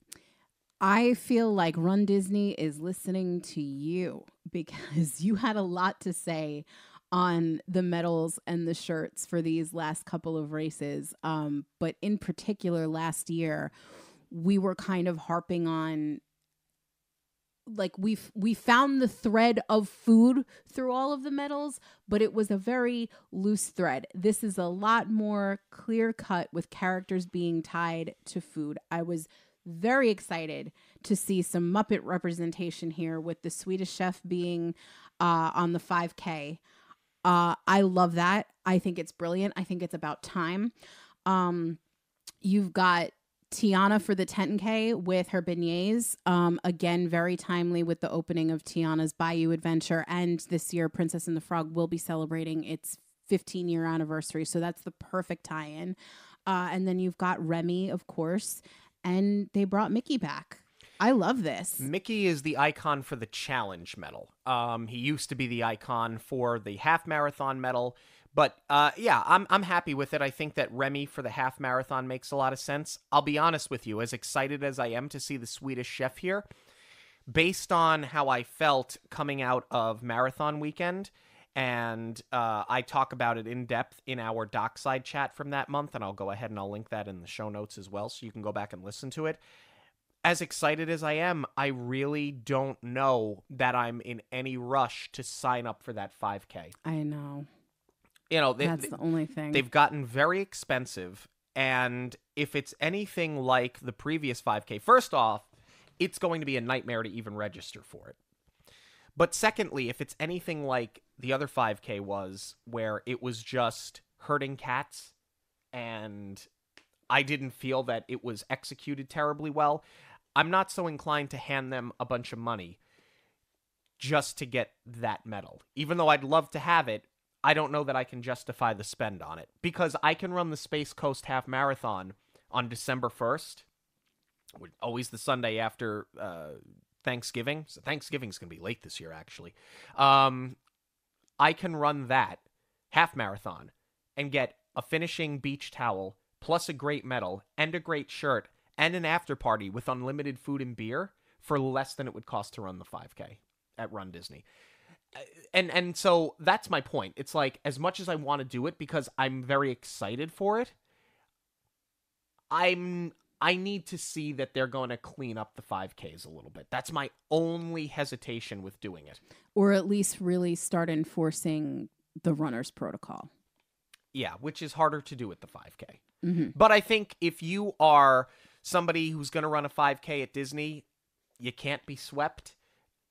S4: I feel like Run Disney is listening to you because you had a lot to say on the medals and the shirts for these last couple of races. But in particular, last year, we were kind of harping on, like, we found the thread of food through all of the medals, but it was a very loose thread. This is a lot more clear cut with characters being tied to food. I was very excited to see some Muppet representation here with the Swedish Chef being on the 5K. I love that. I think it's brilliant. I think it's about time. You've got Tiana for the 10K with her beignets. Again, very timely with the opening of Tiana's Bayou Adventure. And this year, Princess and the Frog will be celebrating its 15-year anniversary. So that's the perfect tie-in. And then you've got Remy, of course. And they brought Mickey back. I love this.
S3: Mickey is the icon for the challenge medal. He used to be the icon for the half marathon medal, But yeah, I'm happy with it. I think that Remy for the half marathon makes a lot of sense. I'll be honest with you, as excited as I am to see the Swedish Chef here, based on how I felt coming out of marathon weekend, and I talk about it in depth in our dockside chat from that month, and I'll go ahead and I'll link that in the show notes as well, so you can go back and listen to it. As excited as I am, I really don't know that I'm in any rush to sign up for that 5K.
S4: I know.
S3: You know,
S4: That's the only thing.
S3: They've gotten very expensive, and if it's anything like the previous 5K, first off, it's going to be a nightmare to even register for it. But secondly, if it's anything like the other 5K was, where it was just herding cats, and I didn't feel that it was executed terribly well, I'm not so inclined to hand them a bunch of money just to get that medal. Even though I'd love to have it, I don't know that I can justify the spend on it, because I can run the Space Coast Half Marathon on December 1st, always the Sunday after Thanksgiving. So Thanksgiving's going to be late this year, actually. I can run that half marathon and get a finishing beach towel, plus a great medal, and a great shirt, and an after party with unlimited food and beer for less than it would cost to run the 5K at Run Disney. And so that's my point. It's like, as much as I want to do it because I'm very excited for it, I need to see that they're going to clean up the 5Ks a little bit. That's my only hesitation with doing it.
S4: Or at least really start enforcing the runner's protocol.
S3: Yeah, which is harder to do at the 5K.
S4: Mm-hmm.
S3: But I think if you are somebody who's going to run a 5K at Disney, you can't be swept.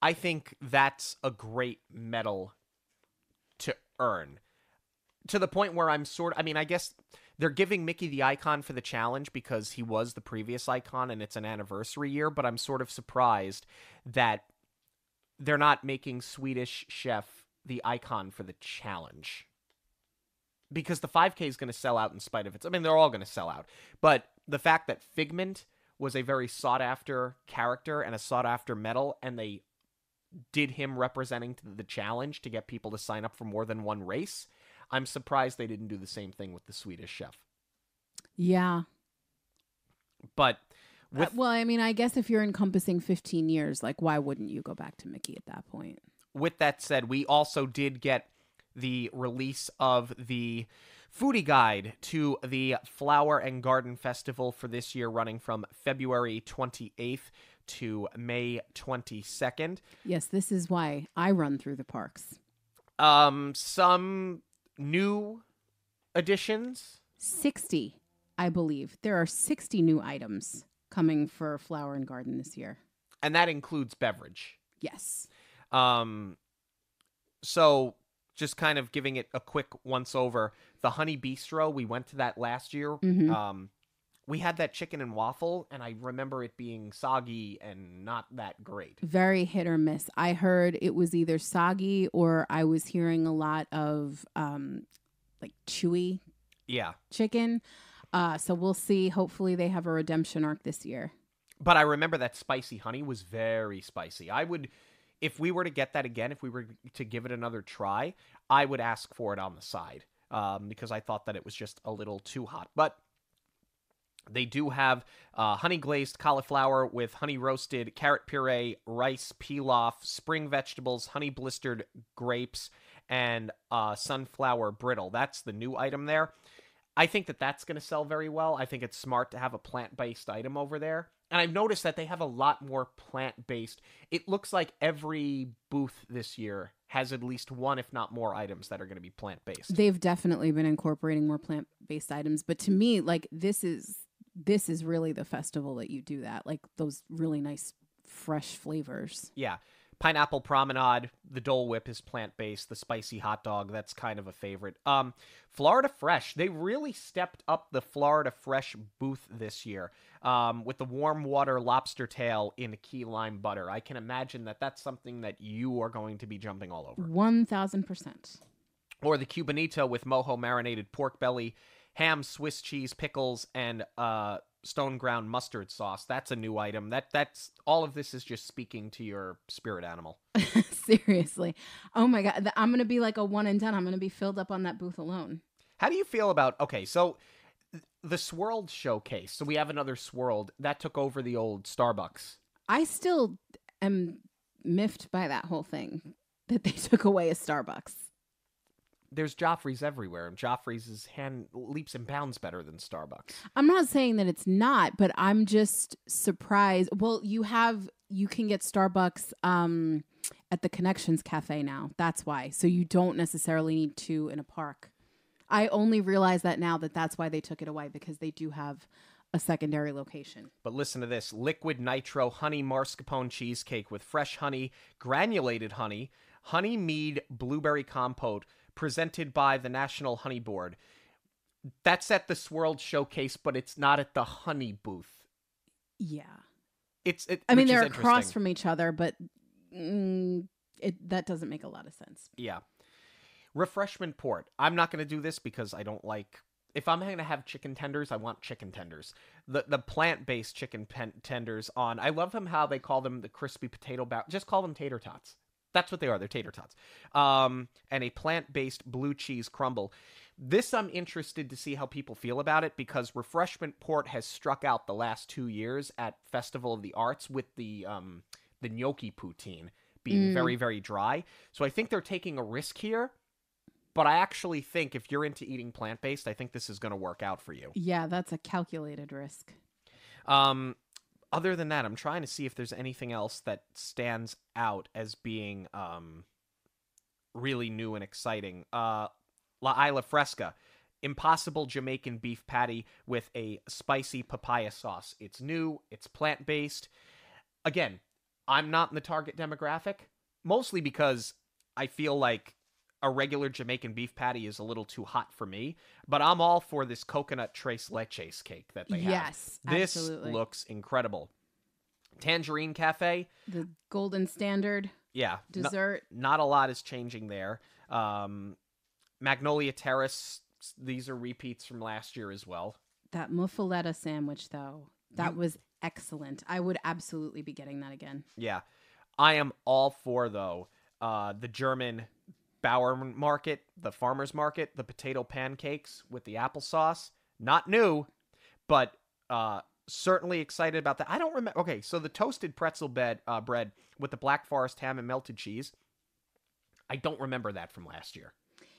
S3: I think that's a great medal to earn. To the point where I'm I guess they're giving Mickey the icon for the challenge because he was the previous icon and it's an anniversary year, but I'm sort of surprised that they're not making Swedish Chef the icon for the challenge. Because the 5K is going to sell out in spite of it. I mean, they're all going to sell out. But the fact that Figment was a very sought-after character and a sought-after medal, and they did him representing the challenge to get people to sign up for more than one race, I'm surprised they didn't do the same thing with the Swedish Chef.
S4: Yeah.
S3: But
S4: well, I mean, I guess if you're encompassing 15 years, like, why wouldn't you go back to Mickey at that point?
S3: With that said, we also did get the release of the foodie guide to the Flower and Garden Festival for this year, running from February 28th to May 22nd.
S4: Yes, this is why I run through the parks.
S3: Some new additions.
S4: 60, I believe. There are 60 new items coming for Flower and Garden this year.
S3: And that includes beverage.
S4: Yes.
S3: So just kind of giving it a quick once over. The Honey Bistro, we went to that last year.
S4: Mm-hmm.
S3: We had that chicken and waffle, and I remember it being soggy and not that great.
S4: Very hit or miss. I heard it was either soggy or I was hearing a lot of like chewy chicken. So we'll see. Hopefully they have a redemption arc this year.
S3: But I remember that spicy honey was very spicy. I would, if we were to get that again, if we were to give it another try, I would ask for it on the side because I thought that it was just a little too hot. But they do have honey glazed cauliflower with honey roasted carrot puree, rice pilaf, spring vegetables, honey blistered grapes, and sunflower brittle. That's the new item there. I think that that's going to sell very well. I think it's smart to have a plant-based item over there. And I've noticed that they have a lot more plant-based. It looks like every booth this year has at least one, if not more, items that are going to be plant-based.
S4: They've definitely been incorporating more plant-based items. But to me, like, this is really the festival that you do that. Like, those really nice, fresh flavors.
S3: Yeah. Pineapple Promenade, the Dole Whip is plant-based. The spicy hot dog, that's kind of a favorite. Florida Fresh, they really stepped up the Florida Fresh booth this year with the warm water lobster tail in key lime butter. I can imagine that that's something that you are going to be jumping all over.
S4: 1,000%.
S3: Or the Cubanito with mojo marinated pork belly, ham, Swiss cheese, pickles, and stone ground mustard sauce. That's a new item. That's all of this is just speaking to your spirit animal.
S4: Seriously. Oh my God. I'm going to be like a one and done. I'm going to be filled up on that booth alone.
S3: How do you feel about, okay, so the Swirled Showcase. So we have another Swirled. That took over the old Starbucks.
S4: I still am miffed by that whole thing, that they took away a Starbucks.
S3: There's Joffrey's everywhere, and Joffrey's is leaps and bounds better than Starbucks.
S4: I'm not saying that it's not, but I'm just surprised. Well, you can get Starbucks at the Connections Cafe now. That's why. So you don't necessarily need two in a park. I only realize that now, that's why they took it away, because they do have a secondary location.
S3: But listen to this. Liquid nitro honey mascarpone cheesecake with fresh honey, granulated honey, honey mead blueberry compote, presented by the National Honey Board. That's at the Swirled Showcase, but it's not at the honey booth.
S4: Yeah.
S3: I mean,
S4: they're across from each other, but that doesn't make a lot of sense.
S3: Yeah. Refreshment port. I'm not going to do this because I don't like... If I'm going to have chicken tenders, I want chicken tenders. The plant-based chicken tenders on... I love them how they call them the crispy potato... Just call them tater tots. That's what they are. They're tater tots. And a plant-based blue cheese crumble. This I'm interested to see how people feel about it, because Refreshment Port has struck out the last 2 years at Festival of the Arts with the gnocchi poutine being very, very dry. So I think they're taking a risk here. But I actually think if you're into eating plant-based, I think this is going to work out for you.
S4: Yeah, that's a calculated risk.
S3: Other than that, I'm trying to see if there's anything else that stands out as being really new and exciting. La Isla Fresca, Impossible Jamaican beef patty with a spicy papaya sauce. It's new. It's plant-based. Again, I'm not in the target demographic, mostly because I feel like a regular Jamaican beef patty is a little too hot for me, but I'm all for this coconut tres leches cake that they have.
S4: Yes,
S3: this
S4: absolutely.
S3: Looks incredible. Tangerine Cafe.
S4: The golden standard.
S3: Yeah.
S4: Dessert.
S3: Not a lot is changing there. Magnolia Terrace. These are repeats from last year as well.
S4: That muffaletta sandwich, though, that was excellent. I would absolutely be getting that again.
S3: Yeah. I am all for, though, the German Bauer Market, the farmer's market, the potato pancakes with the applesauce. Not new, but certainly excited about that. I don't remember. Okay, so the toasted pretzel bread with the Black Forest ham and melted cheese. I don't remember that from last year.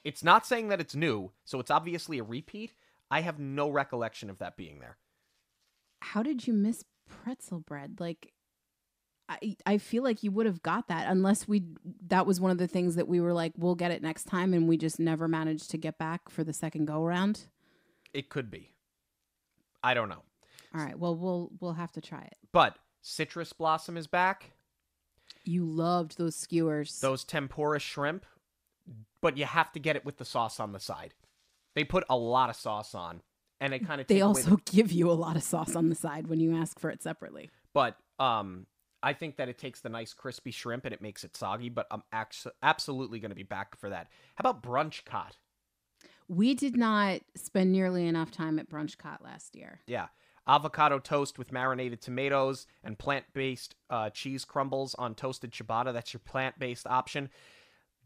S3: It's not saying that it's new, so it's obviously a repeat. I have no recollection of that being there.
S4: How did you miss pretzel bread? Like, I feel like you would have got that unless that was one of the things that we were like, we'll get it next time, and we just never managed to get back for the second go around.
S3: It could be. I don't know.
S4: All right. Well, we'll have to try it.
S3: But Citrus Blossom is back.
S4: You loved those skewers.
S3: Those tempura shrimp, but you have to get it with the sauce on the side. They put a lot of sauce on, and it kind of
S4: they also give you a lot of sauce on the side when you ask for it separately.
S3: But I think that it takes the nice crispy shrimp and it makes it soggy, but I'm absolutely going to be back for that. How about Brunch Cot?
S4: We did not spend nearly enough time at Brunch Cot last year.
S3: Yeah. Avocado toast with marinated tomatoes and plant-based cheese crumbles on toasted ciabatta. That's your plant-based option.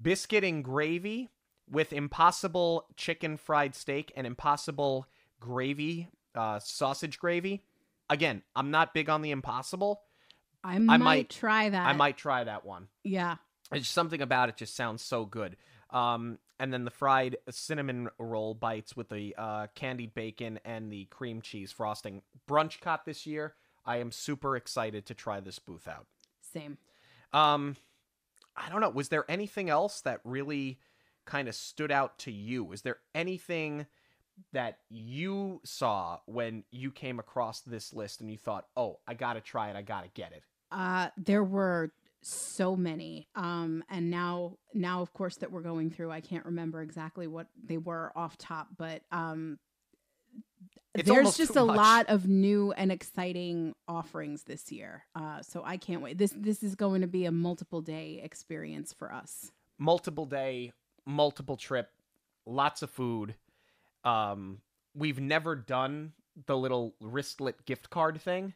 S3: Biscuit and gravy with Impossible chicken fried steak and Impossible gravy, sausage gravy. Again, I'm not big on the Impossible.
S4: I might try that.
S3: I might try that one.
S4: Yeah.
S3: It's something about it just sounds so good. And then the fried cinnamon roll bites with the candied bacon and the cream cheese frosting. Brunch Cot this year. I am super excited to try this booth out.
S4: Same.
S3: I don't know. Was there anything else that really kind of stood out to you? Is there anything that you saw when you came across this list and you thought, oh, I got to try it. I got to get it?
S4: There were so many. And now, of course, that we're going through, I can't remember exactly what they were off top, but there's just a lot of new and exciting offerings this year. So I can't wait. This is going to be a multiple day experience for us.
S3: Multiple day, multiple trip, lots of food. we've never done the little wristlet gift card thing,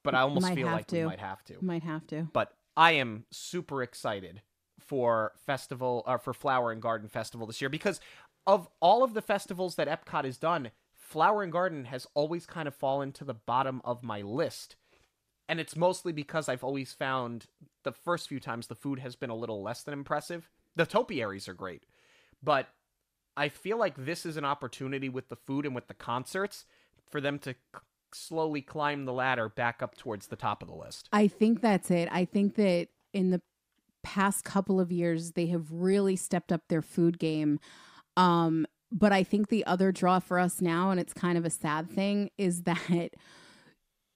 S3: but I almost feel like we might have to.
S4: Might have to.
S3: But I am super excited for Flower and Garden Festival this year, because of all of the festivals that Epcot has done, Flower and Garden has always kind of fallen to the bottom of my list. And it's mostly because I've always found the first few times the food has been a little less than impressive. The topiaries are great, but I feel like this is an opportunity with the food and with the concerts for them to slowly climb the ladder back up towards the top of the list.
S4: I think that's it. I think that in the past couple of years, they have really stepped up their food game. But I think the other draw for us now, and it's kind of a sad thing, is that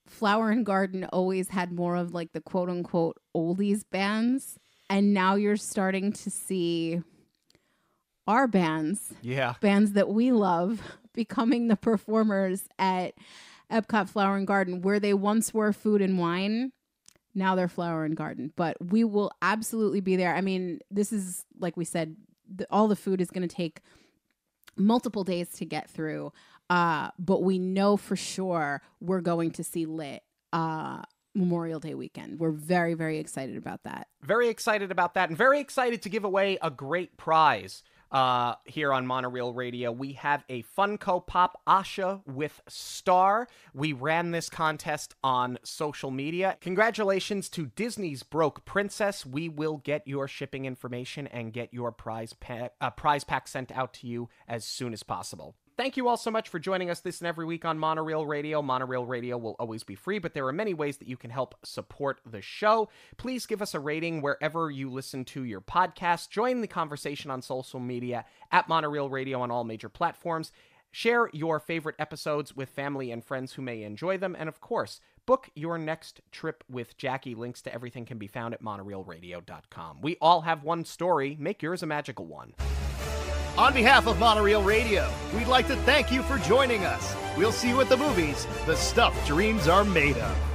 S4: Flower and Garden always had more of like the quote unquote oldies bands. And now you're starting to see our bands, bands that we love, becoming the performers at Epcot Flower and Garden, where they once were Food and Wine. Now they're Flower and Garden, but we will absolutely be there. I mean, this is, like we said, all the food is going to take multiple days to get through. But we know for sure we're going to see Lit Memorial Day weekend. We're very, very excited about that.
S3: Very excited about that, and very excited to give away a great prize. Here on Monoreel Radio, we have a Funko Pop Asha with Star. We ran this contest on social media. Congratulations to Disney's Broke Princess. We will get your shipping information and get your prize pack sent out to you as soon as possible. Thank you all so much for joining us this and every week on Monoreel Radio. Monoreel Radio will always be free, but there are many ways that you can help support the show. Please give us a rating wherever you listen to your podcast. Join the conversation on social media at Monoreel Radio on all major platforms. Share your favorite episodes with family and friends who may enjoy them. And of course, book your next trip with Jackie. Links to everything can be found at monoreelradio.com. We all have one story. Make yours a magical one.
S1: On behalf of Monoreel Radio, we'd like to thank you for joining us. We'll see you at the movies, the stuff dreams are made of.